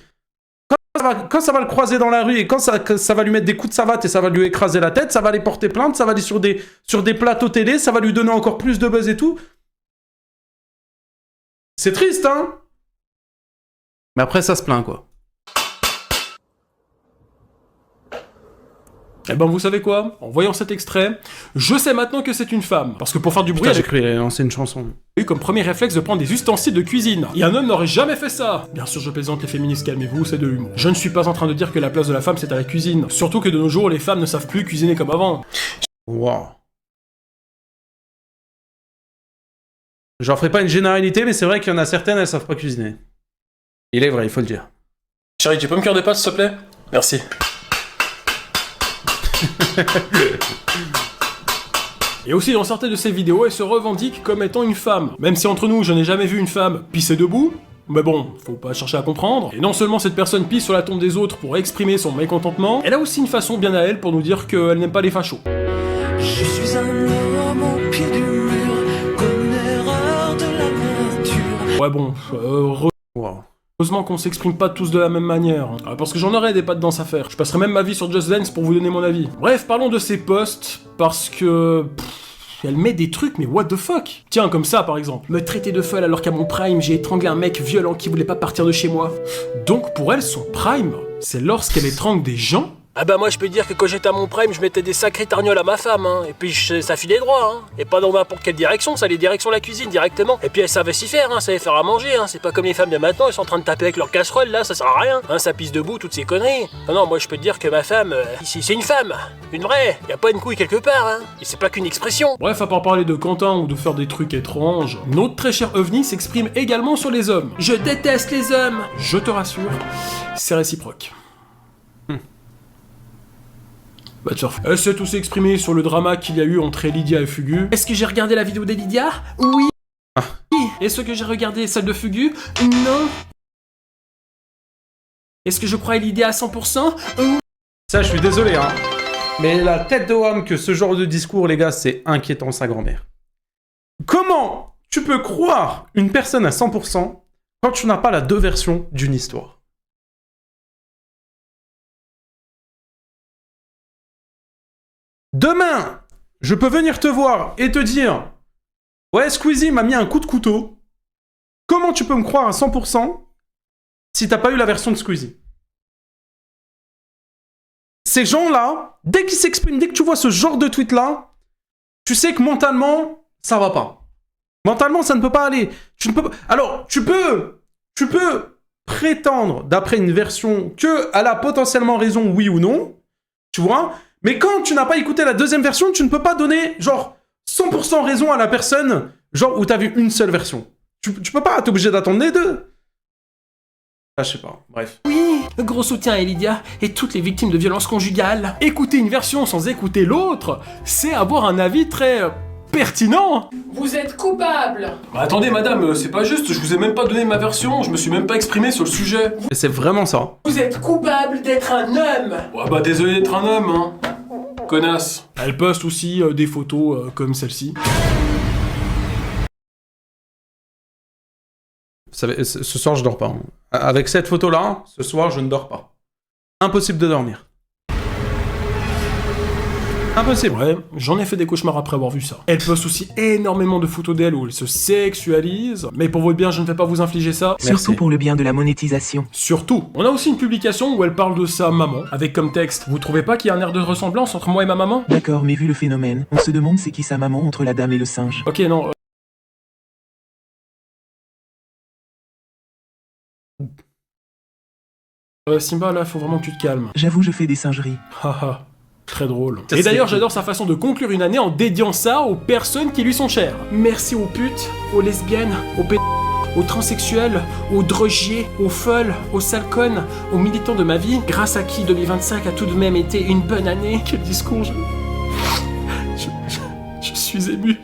Quand ça va le croiser dans la rue et quand ça va lui mettre des coups de savate et ça va lui écraser la tête, ça va aller porter plainte, ça va aller sur des plateaux télé, ça va lui donner encore plus de buzz et tout. C'est triste, hein? Mais après, ça se plaint, quoi. Eh ben vous savez quoi? En voyant cet extrait, je sais maintenant que c'est une femme. Parce que pour faire du bruit, Putain, j'ai cru lancer une chanson. J'ai eu comme premier réflexe de prendre des ustensiles de cuisine. Et un homme n'aurait jamais fait ça. Bien sûr, je plaisante, les féministes, calmez-vous, c'est de l'humour. Je ne suis pas en train de dire que la place de la femme c'est à la cuisine. Surtout que de nos jours, les femmes ne savent plus cuisiner comme avant. Waouh. J'en ferai pas une généralité, mais c'est vrai qu'il y en a certaines, elles savent pas cuisiner. Il est vrai, il faut le dire. Chérie, tu peux me cuire des pâtes, s'il te plaît? Merci. Et aussi dans certaines de ses vidéos, elle se revendique comme étant une femme. Même si entre nous, je n'ai jamais vu une femme pisser debout, mais bon, faut pas chercher à comprendre. Et non seulement cette personne pisse sur la tombe des autres pour exprimer son mécontentement, elle a aussi une façon bien à elle pour nous dire qu'elle n'aime pas les fachos. Je suis un homme au pied du mur, comme une erreur de la nature. Ouais bon, heureusement qu'on s'exprime pas tous de la même manière. Parce que j'en aurais des pattes dans sa affaire. Je passerai même ma vie sur Just Dance pour vous donner mon avis. Bref, parlons de ses posts, parce que... elle met des trucs, mais what the fuck? Tiens, comme ça par exemple. Me traiter de folle alors qu'à mon prime, j'ai étranglé un mec violent qui voulait pas partir de chez moi. Donc pour elle, son prime, c'est lorsqu'elle étrangle des gens. Ah bah moi je peux dire que quand j'étais à mon prime, je mettais des sacrés targnoles à ma femme, hein. Et puis ça filait droit, hein. Et pas dans n'importe quelle direction, ça allait direction la cuisine directement. Et puis elle savait s'y faire, hein, ça savait faire à manger, hein. C'est pas comme les femmes de maintenant, elles sont en train de taper avec leur casserole là, ça sert à rien. Hein, ça pisse debout, toutes ces conneries. Non, non, moi je peux te dire que ma femme, c'est une femme. Une vraie. Y a pas une couille quelque part, hein. Et c'est pas qu'une expression. Bref, à part parler de Quentin ou de faire des trucs étranges, notre très cher OVNI s'exprime également sur les hommes. Je déteste les hommes. Je te rassure, c'est réciproque. Bah tiens, elle s'est aussi exprimée sur le drama qu'il y a eu entre Lydia et Fugu. Est-ce que j'ai regardé la vidéo d'Elydia? Oui. Est-ce que j'ai regardé celle de Fugu? Non. Est-ce que je crois Lydia à 100%? Ça, je suis désolé, hein. Mais la tête de homme que ce genre de discours, les gars, c'est inquiétant, sa grand-mère. Comment tu peux croire une personne à 100% quand tu n'as pas la deux versions d'une histoire? Demain, je peux venir te voir et te dire « Ouais, Squeezie m'a mis un coup de couteau. » Comment tu peux me croire à 100% si t'as pas eu la version de Squeezie? Ces gens-là, dès qu'ils s'expriment, dès que tu vois ce genre de tweet-là, tu sais que mentalement, ça va pas. Mentalement, ça ne peut pas aller. Tu ne peux pas... Alors, tu peux prétendre, d'après une version, qu'elle a potentiellement raison, oui ou non, tu vois, mais quand tu n'as pas écouté la deuxième version, tu ne peux pas donner, genre, 100% raison à la personne, genre, où t'as vu une seule version. Tu peux pas, t'es obligé d'attendre les deux. Ah, je sais pas, bref. Oui, gros soutien à Lydia et toutes les victimes de violences conjugales. Écouter une version sans écouter l'autre, c'est avoir un avis très... pertinent. Vous êtes coupable. Bah attendez madame, c'est pas juste, je vous ai même pas donné ma version, je me suis même pas exprimé sur le sujet. Et c'est vraiment ça. Vous êtes coupable d'être un homme. Ouais bah désolé d'être un homme, hein. Connasse. Elle poste aussi des photos comme celle-ci. Vous savez, ce soir, je dors pas. Hein. Avec cette photo-là, ce soir, je ne dors pas. Impossible de dormir. Impossible. Ouais, j'en ai fait des cauchemars après avoir vu ça. Elle poste aussi énormément de photos d'elle où elle se sexualise. Mais pour votre bien, je ne vais pas vous infliger ça. Surtout pour le bien de la monétisation. Surtout. On a aussi une publication où elle parle de sa maman, avec comme texte: vous trouvez pas qu'il y a un air de ressemblance entre moi et ma maman? D'accord, mais vu le phénomène, on se demande c'est qui sa maman entre la dame et le singe. Ok, non. Simba, là, faut vraiment que tu te calmes. J'avoue, je fais des singeries. Haha. Très drôle. Et d'ailleurs, j'adore sa façon de conclure une année en dédiant ça aux personnes qui lui sont chères. Merci aux putes, aux lesbiennes, aux transsexuels, aux drogiers, aux folles, aux salconnes, aux militants de ma vie, grâce à qui 2025 a tout de même été une bonne année. Quel discours, je suis ému.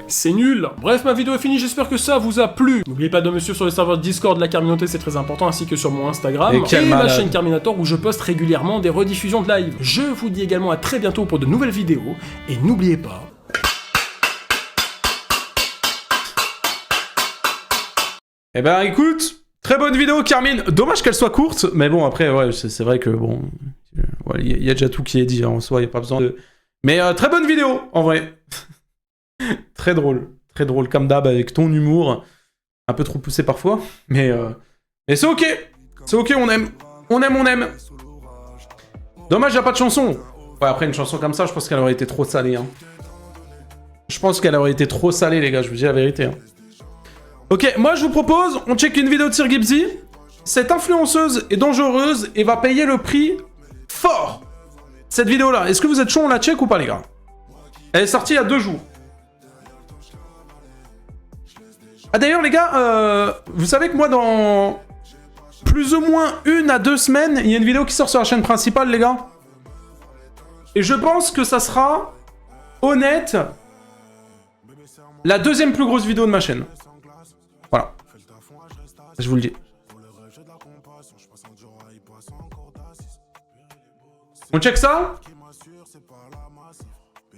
C'est nul. Bref, ma vidéo est finie, j'espère que ça vous a plu. N'oubliez pas de me suivre sur le serveur Discord de la Carminoté, c'est très important, ainsi que sur mon Instagram et ma chaîne Carminator où je poste régulièrement des rediffusions de live. Je vous dis également à très bientôt pour de nouvelles vidéos, et n'oubliez pas... Eh ben écoute, très bonne vidéo Carmine. Dommage qu'elle soit courte, mais bon après, ouais, c'est vrai que bon... Il y a déjà tout qui est dit, hein, en soi, il n'y a pas besoin de... Mais très bonne vidéo, en vrai. Très drôle comme d'hab avec ton humour, un peu trop poussé parfois, mais c'est ok, on aime. Dommage, il n'y a pas de chanson. Ouais, après une chanson comme ça, je pense qu'elle aurait été trop salée. Hein. Je pense qu'elle aurait été trop salée, les gars, je vous dis la vérité. Hein. Ok, moi je vous propose, on check une vidéo de Sir Gibbsy. Cette influenceuse est dangereuse et va payer le prix fort. Cette vidéo-là, est-ce que vous êtes chaud, on la check ou pas, les gars? Elle est sortie il y a 2 jours. Ah d'ailleurs les gars, vous savez que moi dans plus ou moins 1 à 2 semaines, il y a une vidéo qui sort sur la chaîne principale les gars. Et je pense que ça sera, honnête, la 2e plus grosse vidéo de ma chaîne. Voilà. Je vous le dis. On check ça?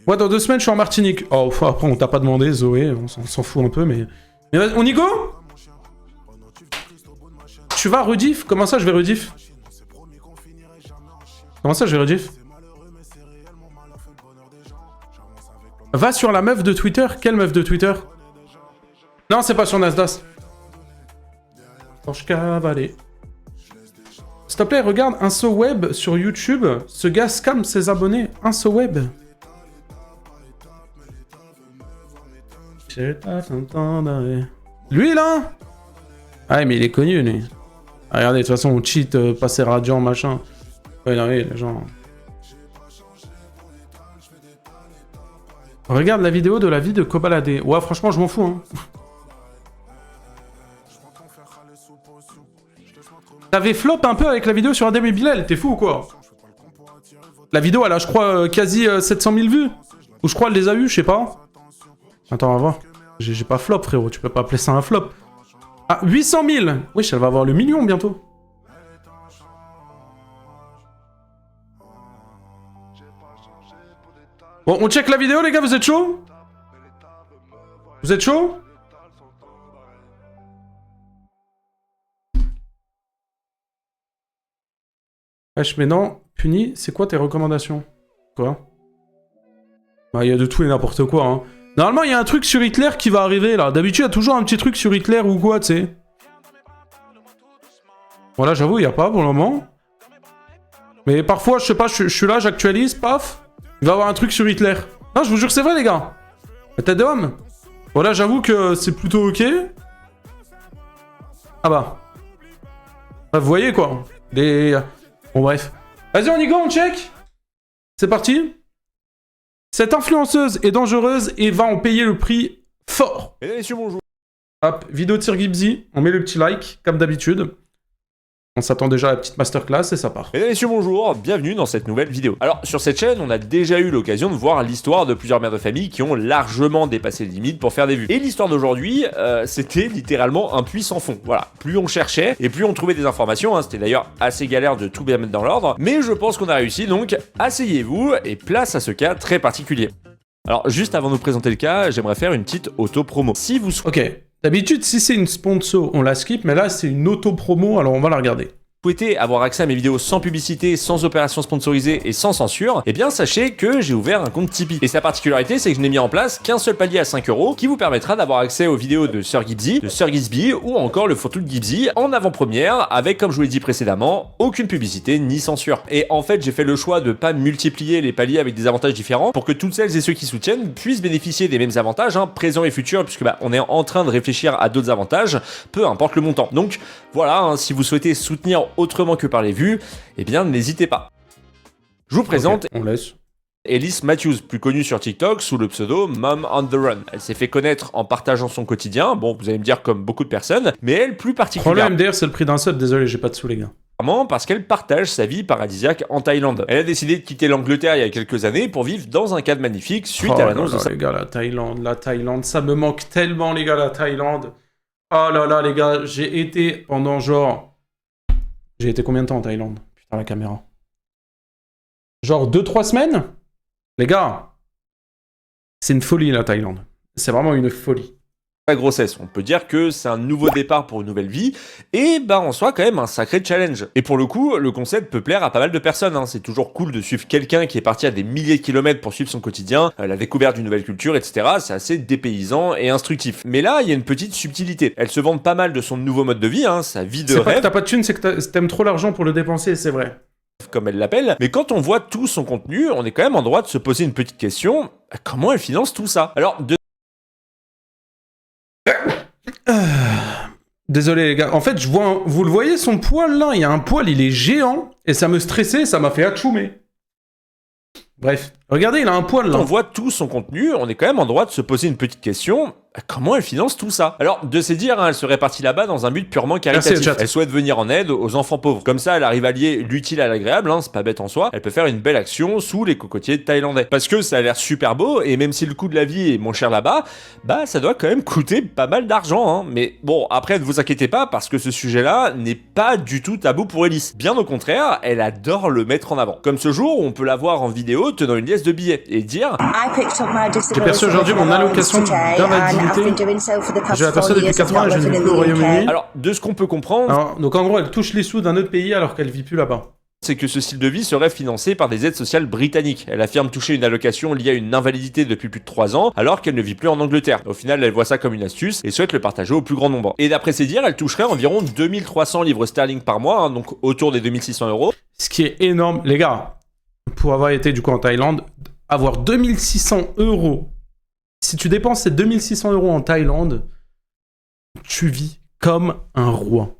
Ouais, dans 2 semaines, je suis en Martinique. Oh, après, on t'a pas demandé, Zoé, on s'en fout un peu, mais on y go? Tu vas rediff? Comment ça, je vais rediff? Comment ça, je vais rediff? Va sur la meuf de Twitter. Quelle meuf de Twitter? Non, c'est pas sur Nasdaq. Torche Cavalier. S'il te plaît, regarde un saut web sur YouTube. Ce gars scam ses abonnés. Un saut web. Lui là? Ah mais il est connu lui. Ah, regardez, de toute façon on cheat, passer radiant, machin. Ouais, non, oui, les gens... Regarde la vidéo de la vie de Kobalade. Ouais, franchement, je m'en fous, hein. T'avais flop un peu avec la vidéo sur Adem et Bilal, t'es fou ou quoi? La vidéo, elle a, je crois, quasi 700 000 vues. Ou je crois, elle les a eu, je sais pas. Attends, on va voir. J'ai pas flop, frérot. Tu peux pas appeler ça un flop. Ah, 800 000. Wesh, elle va avoir le million bientôt. Bon, on check la vidéo, les gars. Vous êtes chaud? Vous êtes chaud? Wesh, mais non. Puni, c'est quoi tes recommandations? Quoi? Bah, il y a de tout et n'importe quoi, hein. Normalement, il y a un truc sur Hitler qui va arriver, là. D'habitude, il y a toujours un petit truc sur Hitler ou quoi, tu sais. Voilà, j'avoue, il n'y a pas pour le moment. Mais parfois, je sais pas, je suis là, j'actualise, paf. Il va y avoir un truc sur Hitler. Non, je vous jure que c'est vrai, les gars. La tête de homme. Voilà, j'avoue que c'est plutôt ok. Ah bah. Vous voyez, quoi. Bon, bref. Vas-y, on y go, on check. C'est parti. Cette influenceuse est dangereuse et va en payer le prix fort. Mesdames et messieurs, bonjour. Hop, vidéo de Sir Gibbsy. On met le petit like, comme d'habitude. On s'attend déjà à la petite masterclass et ça part. Mesdames et messieurs, bonjour, bienvenue dans cette nouvelle vidéo. Alors, sur cette chaîne, on a déjà eu l'occasion de voir l'histoire de plusieurs mères de famille qui ont largement dépassé les limites pour faire des vues. Et l'histoire d'aujourd'hui, c'était littéralement un puits sans fond. Voilà, plus on cherchait et plus on trouvait des informations, hein. C'était d'ailleurs assez galère de tout bien mettre dans l'ordre, mais je pense qu'on a réussi, donc asseyez-vous et place à ce cas très particulier. Alors, juste avant de vous présenter le cas, j'aimerais faire une petite auto-promo. Si vous... Ok. D'habitude, si c'est une sponsor, on la skip, mais là, c'est une auto-promo, alors on va la regarder. Souhaitez avoir accès à mes vidéos sans publicité, sans opération sponsorisée et sans censure, eh bien sachez que j'ai ouvert un compte Tipeee. Et sa particularité, c'est que je n'ai mis en place qu'un seul palier à 5€ qui vous permettra d'avoir accès aux vidéos de Sir Gibbsy, de Sir Gibbsby ou encore le photo de Gibbsy en avant-première avec, comme je vous l'ai dit précédemment, aucune publicité ni censure. Et en fait, j'ai fait le choix de pas multiplier les paliers avec des avantages différents pour que toutes celles et ceux qui soutiennent puissent bénéficier des mêmes avantages, hein, présents et futurs, puisque on est en train de réfléchir à d'autres avantages, peu importe le montant. Donc voilà, hein, si vous souhaitez soutenir autrement que par les vues, eh bien n'hésitez pas. Je vous présente on laisse. Elise Matthews, plus connue sur TikTok sous le pseudo Mom on the Run. Elle s'est fait connaître en partageant son quotidien, bon vous allez me dire comme beaucoup de personnes, mais elle plus particulièrement... Prends le MDR, c'est le prix d'un sub, désolé j'ai pas de sous les gars. Parce qu'elle partage sa vie paradisiaque en Thaïlande. Elle a décidé de quitter l'Angleterre il y a quelques années pour vivre dans un cadre magnifique suite à l'annonce de sa... Les gars, la Thaïlande, ça me manque tellement les gars, la Thaïlande. Oh là là les gars, j'ai été pendant genre... J'ai été combien de temps en Thaïlande? Putain, la caméra. Genre 2-3 semaines? Les gars, c'est une folie la Thaïlande. C'est vraiment une folie. La grossesse, on peut dire que c'est un nouveau départ pour une nouvelle vie, et en soi quand même un sacré challenge. Et pour le coup, le concept peut plaire à pas mal de personnes, hein. C'est toujours cool de suivre quelqu'un qui est parti à des milliers de kilomètres pour suivre son quotidien, la découverte d'une nouvelle culture, etc. C'est assez dépaysant et instructif. Mais là, il y a une petite subtilité. Elle se vante pas mal de son nouveau mode de vie, hein, sa vie de rêve. C'est pas que t'as pas de thunes, c'est que t'aimes trop l'argent pour le dépenser, c'est vrai. Comme elle l'appelle, mais quand on voit tout son contenu, on est quand même en droit de se poser une petite question, comment elle finance tout ça? Alors, Désolé les gars, en fait je vois, vous le voyez son poil là, il y a un poil, il est géant, et ça me stressait, ça m'a fait atchoumer. Bref, regardez, il a un poil là. Quand on voit tout son contenu, on est quand même en droit de se poser une petite question, comment elle finance tout ça? Alors, de se dire, hein, elle serait partie là-bas dans un but purement caritatif. Elle souhaite venir en aide aux enfants pauvres. Comme ça, elle arrive à lier l'utile à l'agréable, hein, c'est pas bête en soi. Elle peut faire une belle action sous les cocotiers thaïlandais. Parce que ça a l'air super beau, et même si le coût de la vie est moins cher là-bas, ça doit quand même coûter pas mal d'argent, hein. Mais bon, après, ne vous inquiétez pas, parce que ce sujet-là n'est pas du tout tabou pour Elise. Bien au contraire, elle adore le mettre en avant. Comme ce jour où on peut la voir en vidéo tenant une liasse de billets, et dire... J'ai perçu aujourd'hui mon allocation d'invalidité. Je la perçois depuis 4 ans et je ne vis plus au Royaume-Uni. Alors, de ce qu'on peut comprendre... Alors, donc en gros, elle touche les sous d'un autre pays alors qu'elle vit plus là-bas. C'est que ce style de vie serait financé par des aides sociales britanniques. Elle affirme toucher une allocation liée à une invalidité depuis plus de 3 ans, alors qu'elle ne vit plus en Angleterre. Au final, elle voit ça comme une astuce et souhaite le partager au plus grand nombre. Et d'après ses dires, elle toucherait environ 2300 livres sterling par mois, hein, donc autour des 2600 €. Ce qui est énorme. Les gars, pour avoir été du coup en Thaïlande, avoir 2600 €, si tu dépenses ces 2600 € en Thaïlande, tu vis comme un roi.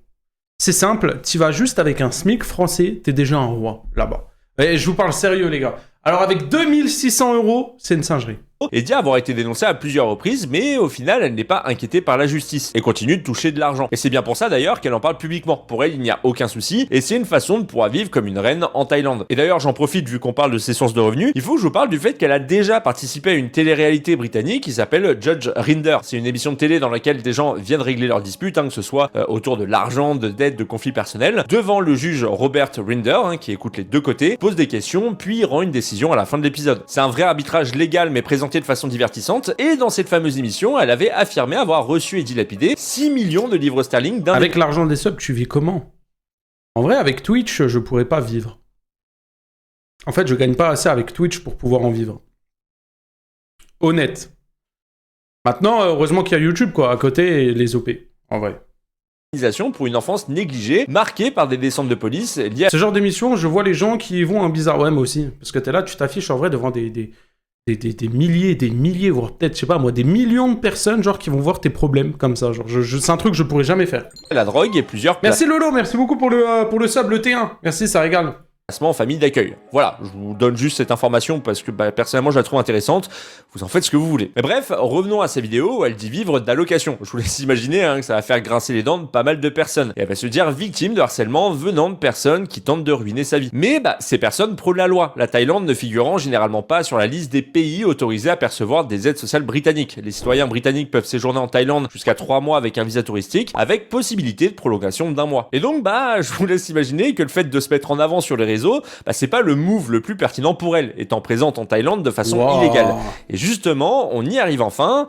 C'est simple, tu vas juste avec un SMIC français, t'es déjà un roi là-bas. Et je vous parle sérieux les gars. Alors avec 2600 €, c'est une singerie. Et dit avoir été dénoncée à plusieurs reprises, mais au final, elle n'est pas inquiétée par la justice et continue de toucher de l'argent. Et c'est bien pour ça d'ailleurs qu'elle en parle publiquement. Pour elle, il n'y a aucun souci et c'est une façon de pouvoir vivre comme une reine en Thaïlande. Et d'ailleurs, j'en profite vu qu'on parle de ses sources de revenus, il faut que je vous parle du fait qu'elle a déjà participé à une télé-réalité britannique qui s'appelle Judge Rinder. C'est une émission de télé dans laquelle des gens viennent régler leurs disputes, hein, que ce soit autour de l'argent, de dettes, de conflits personnels, devant le juge Robert Rinder, hein, qui écoute les deux côtés, pose des questions, puis rend une décision à la fin de l'épisode. C'est un vrai arbitrage légal mais présenté de façon divertissante. Et dans cette fameuse émission, elle avait affirmé avoir reçu et dilapidé 6 millions de livres sterling d'un... Avec l'argent des subs, tu vis comment? En vrai, avec Twitch, je pourrais pas vivre. En fait, je gagne pas assez avec Twitch pour pouvoir en vivre. Honnête. Maintenant, heureusement qu'il y a YouTube, quoi, à côté, et les OP. En vrai. Pour une enfance négligée, marquée par des descentes de police liées à... Ce genre d'émission, je vois les gens qui vont en bizarre. Ouais, moi aussi. Parce que t'es là, tu t'affiches en vrai devant des des milliers, voire peut-être, je sais pas moi, des millions de personnes, genre, qui vont voir tes problèmes comme ça. Genre, c'est un truc que je pourrais jamais faire. La drogue et plusieurs... Merci Lolo, merci beaucoup pour le sub, le T1. Merci, ça régale. En famille d'accueil. Voilà, je vous donne juste cette information parce que personnellement je la trouve intéressante, vous en faites ce que vous voulez. Mais bref, revenons à sa vidéo où elle dit vivre d'allocation. Je vous laisse imaginer que ça va faire grincer les dents de pas mal de personnes. Et elle va se dire victime de harcèlement venant de personnes qui tentent de ruiner sa vie. Mais ces personnes prônent la loi, la Thaïlande ne figurant généralement pas sur la liste des pays autorisés à percevoir des aides sociales britanniques. Les citoyens britanniques peuvent séjourner en Thaïlande jusqu'à 3 mois avec un visa touristique, avec possibilité de prolongation d'1 mois. Et donc je vous laisse imaginer que le fait de se mettre en avant sur les réseaux, c'est pas le move le plus pertinent pour elle, étant présente en Thaïlande de façon illégale. Et justement, on y arrive enfin.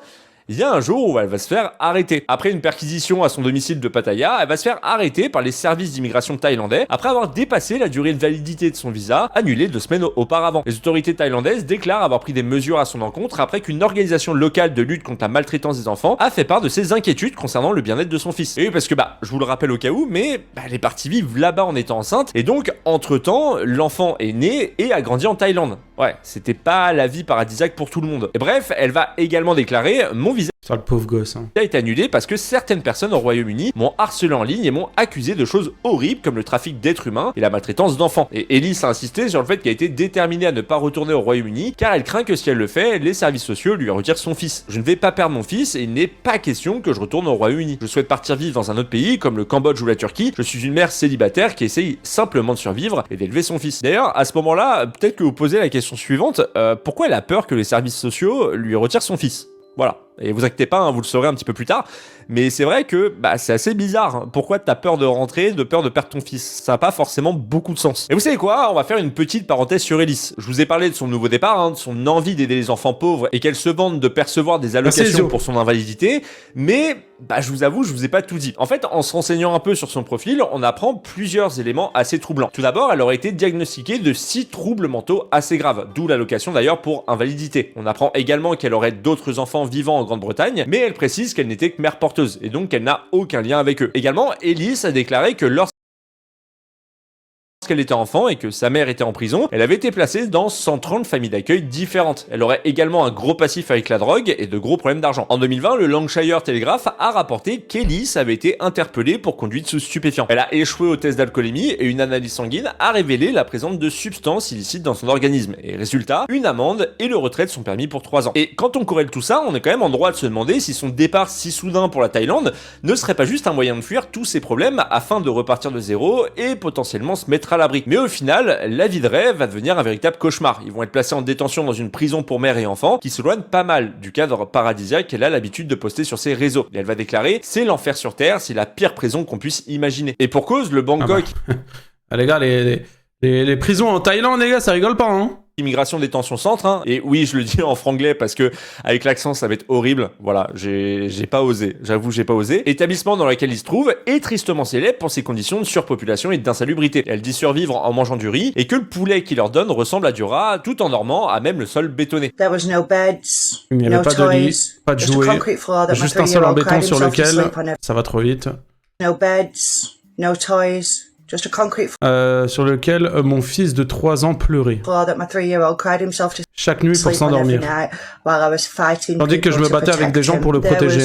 Il y a un jour où elle va se faire arrêter. Après une perquisition à son domicile de Pattaya, elle va se faire arrêter par les services d'immigration thaïlandais après avoir dépassé la durée de validité de son visa, annulée 2 semaines auparavant. Les autorités thaïlandaises déclarent avoir pris des mesures à son encontre après qu'une organisation locale de lutte contre la maltraitance des enfants a fait part de ses inquiétudes concernant le bien-être de son fils. Et oui, parce que je vous le rappelle au cas où, mais elle est partie vivre là-bas en étant enceinte, et donc entre-temps, l'enfant est né et a grandi en Thaïlande. Ouais, c'était pas la vie paradisiaque pour tout le monde. Et bref, elle va également déclarer « Mon visa ça, le pauvre gosse, a été annulé parce que certaines personnes au Royaume-Uni m'ont harcelé en ligne et m'ont accusé de choses horribles comme le trafic d'êtres humains et la maltraitance d'enfants. » Et Ellis a insisté sur le fait qu'elle a été déterminée à ne pas retourner au Royaume-Uni car elle craint que si elle le fait, les services sociaux lui retirent son fils. « Je ne vais pas perdre mon fils et il n'est pas question que je retourne au Royaume-Uni. Je souhaite partir vivre dans un autre pays comme le Cambodge ou la Turquie. Je suis une mère célibataire qui essaye simplement de survivre et d'élever son fils. » D'ailleurs, à ce moment-là, peut-être que vous posez la question suivante, pourquoi elle a peur que les services sociaux lui retirent son fils? Voilà. Et vous inquiétez pas, vous le saurez un petit peu plus tard. Mais c'est vrai que c'est assez bizarre. Pourquoi t'as peur de rentrer, de peur de perdre ton fils? Ça n'a pas forcément beaucoup de sens. Et vous savez quoi? On va faire une petite parenthèse sur Ellis. Je vous ai parlé de son nouveau départ, de son envie d'aider les enfants pauvres et qu'elle se vante de percevoir des allocations pour son invalidité. Mais je vous avoue, je vous ai pas tout dit. En fait, en se renseignant un peu sur son profil, on apprend plusieurs éléments assez troublants. Tout d'abord, elle aurait été diagnostiquée de 6 troubles mentaux assez graves, d'où l'allocation d'ailleurs pour invalidité. On apprend également qu'elle aurait d'autres enfants vivant en Grande-Bretagne, mais elle précise qu'elle n'était que mère porteuse, et donc qu'elle n'a aucun lien avec eux. Également, Ellis a déclaré que lorsqu'elle était enfant et que sa mère était en prison, elle avait été placée dans 130 familles d'accueil différentes. Elle aurait également un gros passif avec la drogue et de gros problèmes d'argent. En 2020, le Lancashire Telegraph a rapporté qu'Ellis avait été interpellée pour conduite sous stupéfiants. Elle a échoué au test d'alcoolémie et une analyse sanguine a révélé la présence de substances illicites dans son organisme. Et résultat, une amende et le retrait de son permis pour 3 ans. Et quand on corrèle tout ça, on est quand même en droit de se demander si son départ si soudain pour la Thaïlande ne serait pas juste un moyen de fuir tous ces problèmes afin de repartir de zéro et potentiellement se mettre à l'abri. Mais au final, la vie de rêve va devenir un véritable cauchemar. Ils vont être placés en détention dans une prison pour mères et enfants qui s'éloigne pas mal du cadre paradisiaque qu'elle a l'habitude de poster sur ses réseaux. Et elle va déclarer « C'est l'enfer sur terre, c'est la pire prison qu'on puisse imaginer. » Et pour cause, le Bangkok... les gars, les prisons en Thaïlande, les gars, ça rigole pas, hein. Immigration détention centre, et oui, je le dis en franglais parce que avec l'accent ça va être horrible. Voilà, j'ai pas osé, j'avoue, j'ai pas osé. Établissement dans lequel il se trouve est tristement célèbre pour ses conditions de surpopulation et d'insalubrité. Elle dit survivre en mangeant du riz et que le poulet qu'il leur donne ressemble à du rat, tout en dormant à même le sol bétonné. Il n'y avait pas de lit, pas de jouets, juste un sol en béton sur lequel ça va trop vite. Sur lequel mon fils de 3 ans pleurait. Chaque nuit pour s'endormir. Tandis que je me battais avec des gens pour le protéger.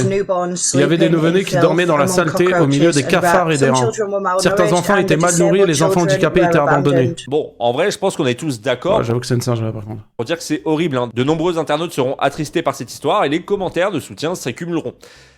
Il y avait des nouveau-nés qui dormaient dans la saleté au milieu des cafards et des rats. Certains enfants étaient mal nourris et les enfants handicapés étaient abandonnés. Bon, en vrai, je pense qu'on est tous d'accord. J'avoue que c'est une singe là par contre. Pour dire que c'est horrible, De nombreux internautes seront attristés par cette histoire et les commentaires de soutien s'accumuleront.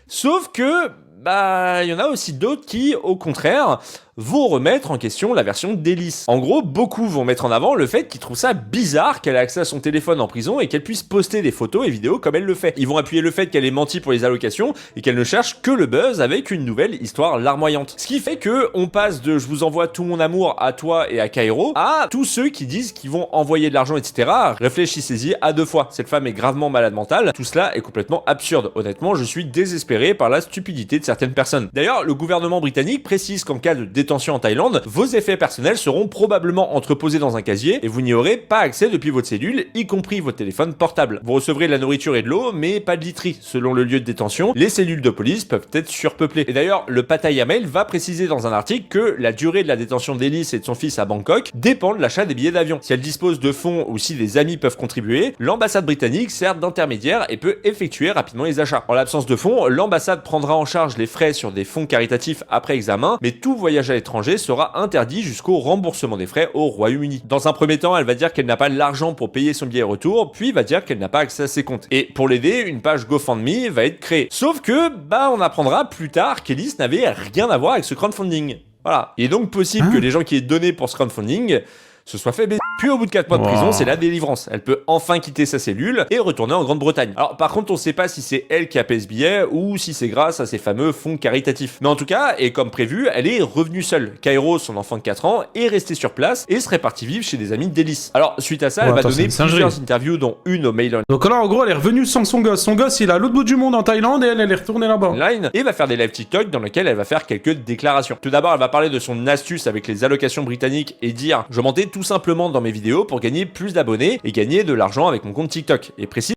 Sauf que... il y en a aussi d'autres qui, au contraire, vont remettre en question la version d'Ellis. En gros, beaucoup vont mettre en avant le fait qu'ils trouvent ça bizarre qu'elle ait accès à son téléphone en prison et qu'elle puisse poster des photos et vidéos comme elle le fait. Ils vont appuyer le fait qu'elle ait menti pour les allocations et qu'elle ne cherche que le buzz avec une nouvelle histoire larmoyante. Ce qui fait que on passe de « je vous envoie tout mon amour à toi et à Cairo » à tous ceux qui disent qu'ils vont envoyer de l'argent, etc. Réfléchissez-y à 2 fois. Cette femme est gravement malade mentale. Tout cela est complètement absurde. Honnêtement, je suis désespéré par la stupidité de certaines personnes. D'ailleurs, le gouvernement britannique précise qu'en cas de détention détention en Thaïlande, vos effets personnels seront probablement entreposés dans un casier et vous n'y aurez pas accès depuis votre cellule, y compris votre téléphone portable. Vous recevrez de la nourriture et de l'eau, mais pas de literie. Selon le lieu de détention, les cellules de police peuvent être surpeuplées. Et d'ailleurs, le Pattaya Mail va préciser dans un article que la durée de la détention d'Ellis et de son fils à Bangkok dépend de l'achat des billets d'avion. Si elle dispose de fonds ou si des amis peuvent contribuer, l'ambassade britannique sert d'intermédiaire et peut effectuer rapidement les achats. En l'absence de fonds, l'ambassade prendra en charge les frais sur des fonds caritatifs après examen, mais tout voyage à l'étranger sera interdit jusqu'au remboursement des frais au Royaume-Uni. Dans un premier temps, elle va dire qu'elle n'a pas l'argent pour payer son billet retour, puis va dire qu'elle n'a pas accès à ses comptes. Et pour l'aider, une page GoFundMe va être créée. Sauf que, on apprendra plus tard qu'Ellis n'avait rien à voir avec ce crowdfunding. Voilà. Il est donc possible que les gens qui aient donné pour ce crowdfunding se soit fait baiser. Puis au bout de 4 mois de prison, c'est la délivrance. Elle peut enfin quitter sa cellule et retourner en Grande-Bretagne. Alors par contre, on sait pas si c'est elle qui a payé ce billet ou si c'est grâce à ces fameux fonds caritatifs. Mais en tout cas, et comme prévu, elle est revenue seule. Kairo, son enfant de 4 ans, est resté sur place et serait parti vivre chez des amis d'Ellis. Alors suite à ça, elle va donner plusieurs interviews, dont une au Mail Online. Donc là, en gros, elle est revenue sans son gosse. Son gosse, il est à l'autre bout du monde en Thaïlande et elle est retournée là-bas. Et va faire des lives TikTok dans lesquels elle va faire quelques déclarations. Tout d'abord, elle va parler de son astuce avec les allocations britanniques et dire « Je mentais tout simplement dans mes vidéos pour gagner plus d'abonnés et gagner de l'argent avec mon compte TikTok ». Et précise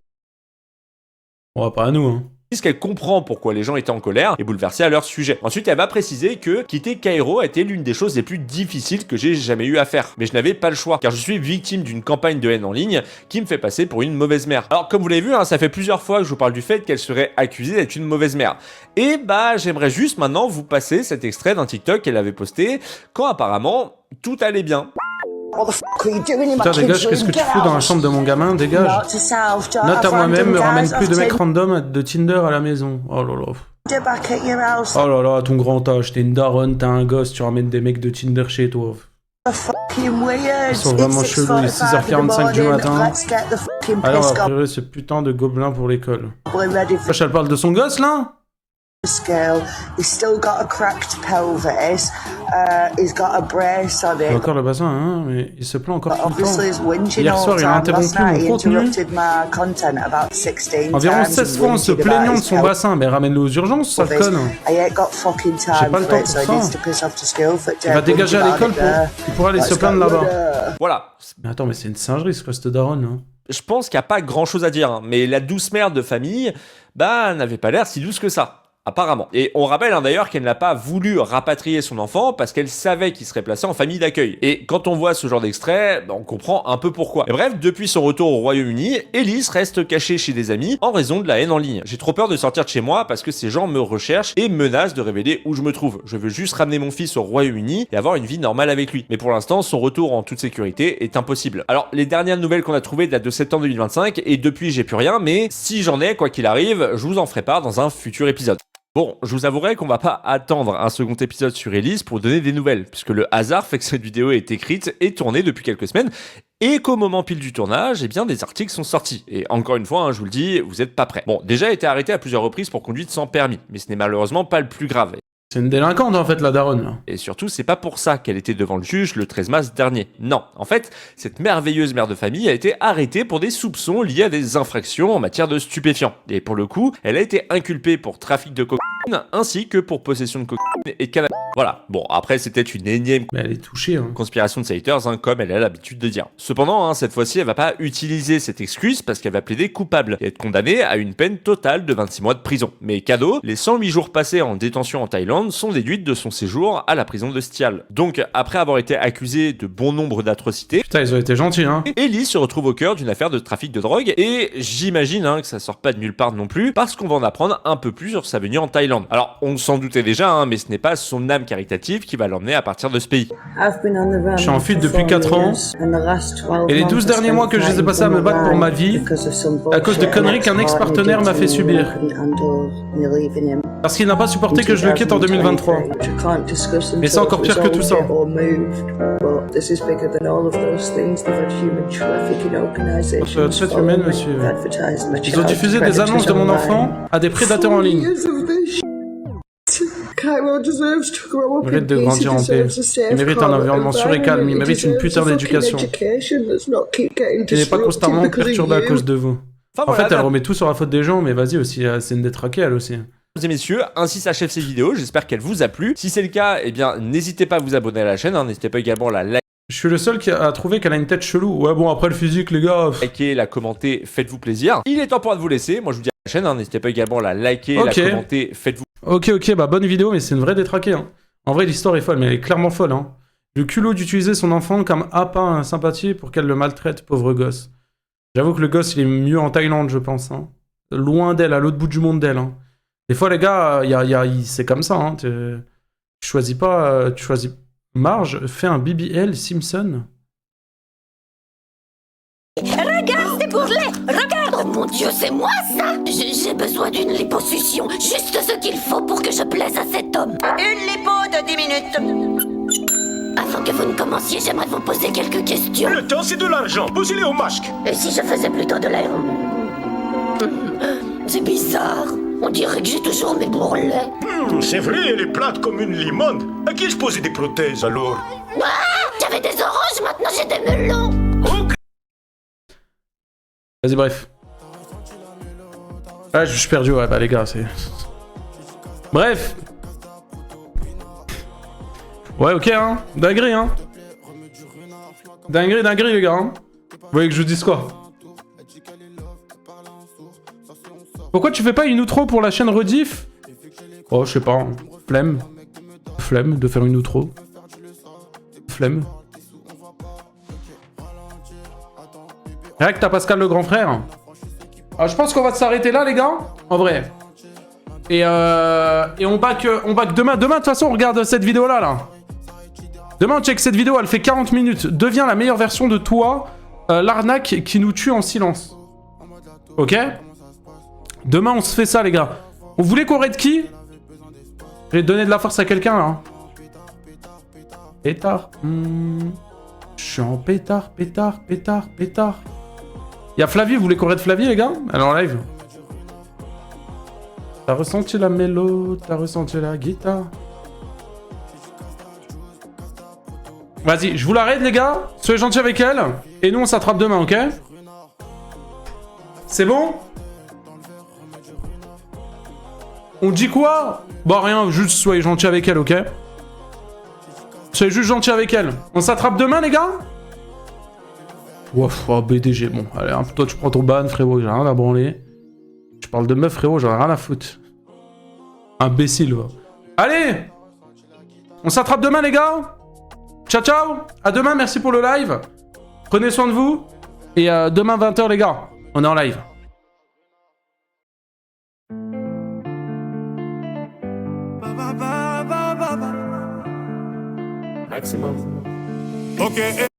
pas à nous, hein. Qu'elle comprend pourquoi les gens étaient en colère et bouleversés à leur sujet. Ensuite, elle va préciser que quitter Kairo a été l'une des choses les plus difficiles que j'ai jamais eu à faire. Mais je n'avais pas le choix, car je suis victime d'une campagne de haine en ligne qui me fait passer pour une mauvaise mère. Alors, comme vous l'avez vu, ça fait plusieurs fois que je vous parle du fait qu'elle serait accusée d'être une mauvaise mère. Et j'aimerais juste maintenant vous passer cet extrait d'un TikTok qu'elle avait posté quand apparemment tout allait bien. Putain, dégage, qu'est-ce que tu fous dans la chambre de mon gamin? Dégage. Note à moi-même, me ramène plus de mecs random de Tinder à la maison. Oh là là. Oh là là, ton grand âge, t'es une daronne, t'as un gosse, tu ramènes des mecs de Tinder chez toi. Ils sont vraiment chelous, il est 6h45 du matin. Alors on va préparer ce putain de gobelin pour l'école. Wesh, elle parle de son gosse là? He's still got a cracked pelvis. He's got a brace on Il a it. encore le bassin, hein, mais il se plaint encore tout le Obviously, he's temps. whinging Hier all soir, the il a time. interrompu Last night, he mon contenu. interrupted my content about 16 Environ times. 16 He's fois en se whinging plaignant about de his son pelvis. bassin. Mais ramène-le aux urgences, sale conne. I ain't got fucking J'ai time pas le for temps it, so pour he needs ça. to piss off to school for Il va dégager à l'école il pourra aller se plaindre là-bas. Voilà. Mais attends, mais c'est une singerie ce cette daronne, hein. Je pense qu'il n'y a pas grand chose à dire, mais la douce mère de famille, n'avait pas l'air si douce que ça. Apparemment. Et on rappelle d'ailleurs qu'elle n'a pas voulu rapatrier son enfant parce qu'elle savait qu'il serait placé en famille d'accueil. Et quand on voit ce genre d'extrait, on comprend un peu pourquoi. Et bref, depuis son retour au Royaume-Uni, Ellis reste cachée chez des amis en raison de la haine en ligne. J'ai trop peur de sortir de chez moi parce que ces gens me recherchent et menacent de révéler où je me trouve. Je veux juste ramener mon fils au Royaume-Uni et avoir une vie normale avec lui. Mais pour l'instant, son retour en toute sécurité est impossible. Alors, les dernières nouvelles qu'on a trouvées datent de septembre 2025 et depuis j'ai plus rien, mais si j'en ai, quoi qu'il arrive, je vous en ferai part dans un futur épisode. Bon, je vous avouerai qu'on va pas attendre un second épisode sur Ellis pour donner des nouvelles, puisque le hasard fait que cette vidéo est écrite et tournée depuis quelques semaines, et qu'au moment pile du tournage, des articles sont sortis. Et encore une fois, je vous le dis, vous êtes pas prêts. Bon, déjà, elle a été arrêtée à plusieurs reprises pour conduite sans permis, mais ce n'est malheureusement pas le plus grave. C'est une délinquante en fait, la daronne là. Et surtout, c'est pas pour ça qu'elle était devant le juge le 13 mars dernier. Non, en fait, cette merveilleuse mère de famille a été arrêtée pour des soupçons liés à des infractions en matière de stupéfiants. Et pour le coup, elle a été inculpée pour trafic de cocaïne ainsi que pour possession de cocaïne et de cannabis. Voilà. Bon, après, c'est peut-être une énième elle est touchée, hein. Conspiration de ses haters, comme elle a l'habitude de dire. Cependant, cette fois-ci, elle va pas utiliser cette excuse parce qu'elle va plaider coupable et être condamnée à une peine totale de 26 mois de prison. Mais cadeau, les 108 jours passés en détention en Thaïlande sont déduites de son séjour à la prison de Stial. Donc, après avoir été accusée de bon nombre d'atrocités, putain, ils ont été gentils, hein. Ellis se retrouve au cœur d'une affaire de trafic de drogue et j'imagine que ça sort pas de nulle part non plus parce qu'on va en apprendre un peu plus sur sa venue en Thaïlande. Alors, on s'en doutait déjà, mais ce n'est pas son âme caritative qui va l'emmener à partir de ce pays. Je suis en fuite depuis 4 ans et les 12 derniers mois que je les ai passés à me battre pour ma vie à cause de conneries qu'un ex-partenaire m'a fait subir. Parce qu'il n'a pas supporté que je le quitte en 2023. Mais c'est encore pire que tout ça. Traite humaine, monsieur. Ils ont diffusé des annonces de mon enfant à des prédateurs en ligne. Il mérite de grandir en paix. Il mérite un environnement sûr et calme. Il mérite une putain d'éducation. Il n'est pas constamment perturbé à cause de vous. En fait, elle remet tout sur la faute des gens, mais vas-y aussi, c'est une détraquée elle aussi. Et messieurs, ainsi s'achève cette vidéo, j'espère qu'elle vous a plu. Si c'est le cas, eh bien n'hésitez pas à vous abonner à la chaîne, hein. N'hésitez pas également à la liker. Je suis le seul qui a trouvé qu'elle a une tête chelou. Ouais bon après le physique les gars. Likez, la commenter, faites-vous plaisir. Il est temps pour moi de vous laisser, moi je vous dis à la chaîne, hein. N'hésitez pas également à la liker, Ok. la commenter, faites-vous. Ok, bah bonne vidéo mais c'est une vraie détraquée. Hein. En vrai l'histoire est folle mais elle est clairement folle. Hein. Le culot d'utiliser son enfant comme appât sympathie pour qu'elle le maltraite, pauvre gosse. J'avoue que le gosse il est mieux en Thaïlande je pense. Hein. Loin d'elle, à l'autre bout du monde d'elle. Hein. Des fois les gars, c'est comme ça. Hein. Tu choisis pas, tu choisis... Marge, fais un BBL Simpson. Regarde, c'est pour les... Regarde. Oh mon Dieu, c'est moi ça. J'ai besoin d'une liposuction. Juste ce qu'il faut pour que je plaise à cet homme. Une lipo de 10 minutes. Avant que vous ne commenciez, j'aimerais vous poser quelques questions. Le temps, c'est de l'argent. Posez-les au masque. Et si je faisais plutôt de l'air... C'est bizarre. On dirait que j'ai toujours mes bourrelets. C'est vrai, elle est plate comme une limone. À qui je posais des prothèses alors? Ah, j'avais des oranges, maintenant j'ai des melons. Vas-y, bref. Ah, je suis perdu, ouais, bah les gars, c'est... Bref. Ouais, ok, hein. Dinguerie, hein. Dinguerie, les gars, hein. Vous voyez que je vous dise quoi? Pourquoi tu fais pas une outro pour la chaîne Rediff? Oh, je sais pas. Hein. Flemme. Flemme de faire une outro. Flemme. Rien que t'as Pascal le grand frère. Alors, je pense qu'on va s'arrêter là, les gars. En vrai. Et on back demain. Demain, de toute façon, on regarde cette vidéo-là, là. Demain, on check cette vidéo. Elle fait 40 minutes. Deviens la meilleure version de toi. L'arnaque qui nous tue en silence. Ok? Demain, on se fait ça, les gars. Vous voulez qu'on raid qui? Je vais donner de la force à quelqu'un, là. Pétard. Je suis en pétard. Y'a Flavie, vous voulez qu'on raid Flavie, les gars? Elle est en live. T'as ressenti la mélo, t'as ressenti la guitare. Vas-y, je vous la raid, les gars. Soyez gentils avec elle. Et nous, on s'attrape demain, ok? C'est bon? On dit quoi? Bah rien, juste soyez gentils avec elle, ok? Soyez juste gentils avec elle. On s'attrape demain, les gars? Ouf, oh, BDG, bon, allez, hein, toi tu prends ton ban, frérot, j'ai rien à branler. Je parle de meuf, frérot, j'en ai rien à foutre. Imbécile, va. Allez! On s'attrape demain, les gars? Ciao, ciao! À demain, merci pour le live. Prenez soin de vous. Et demain, 20h, les gars, on est en live. Maximum. Ok.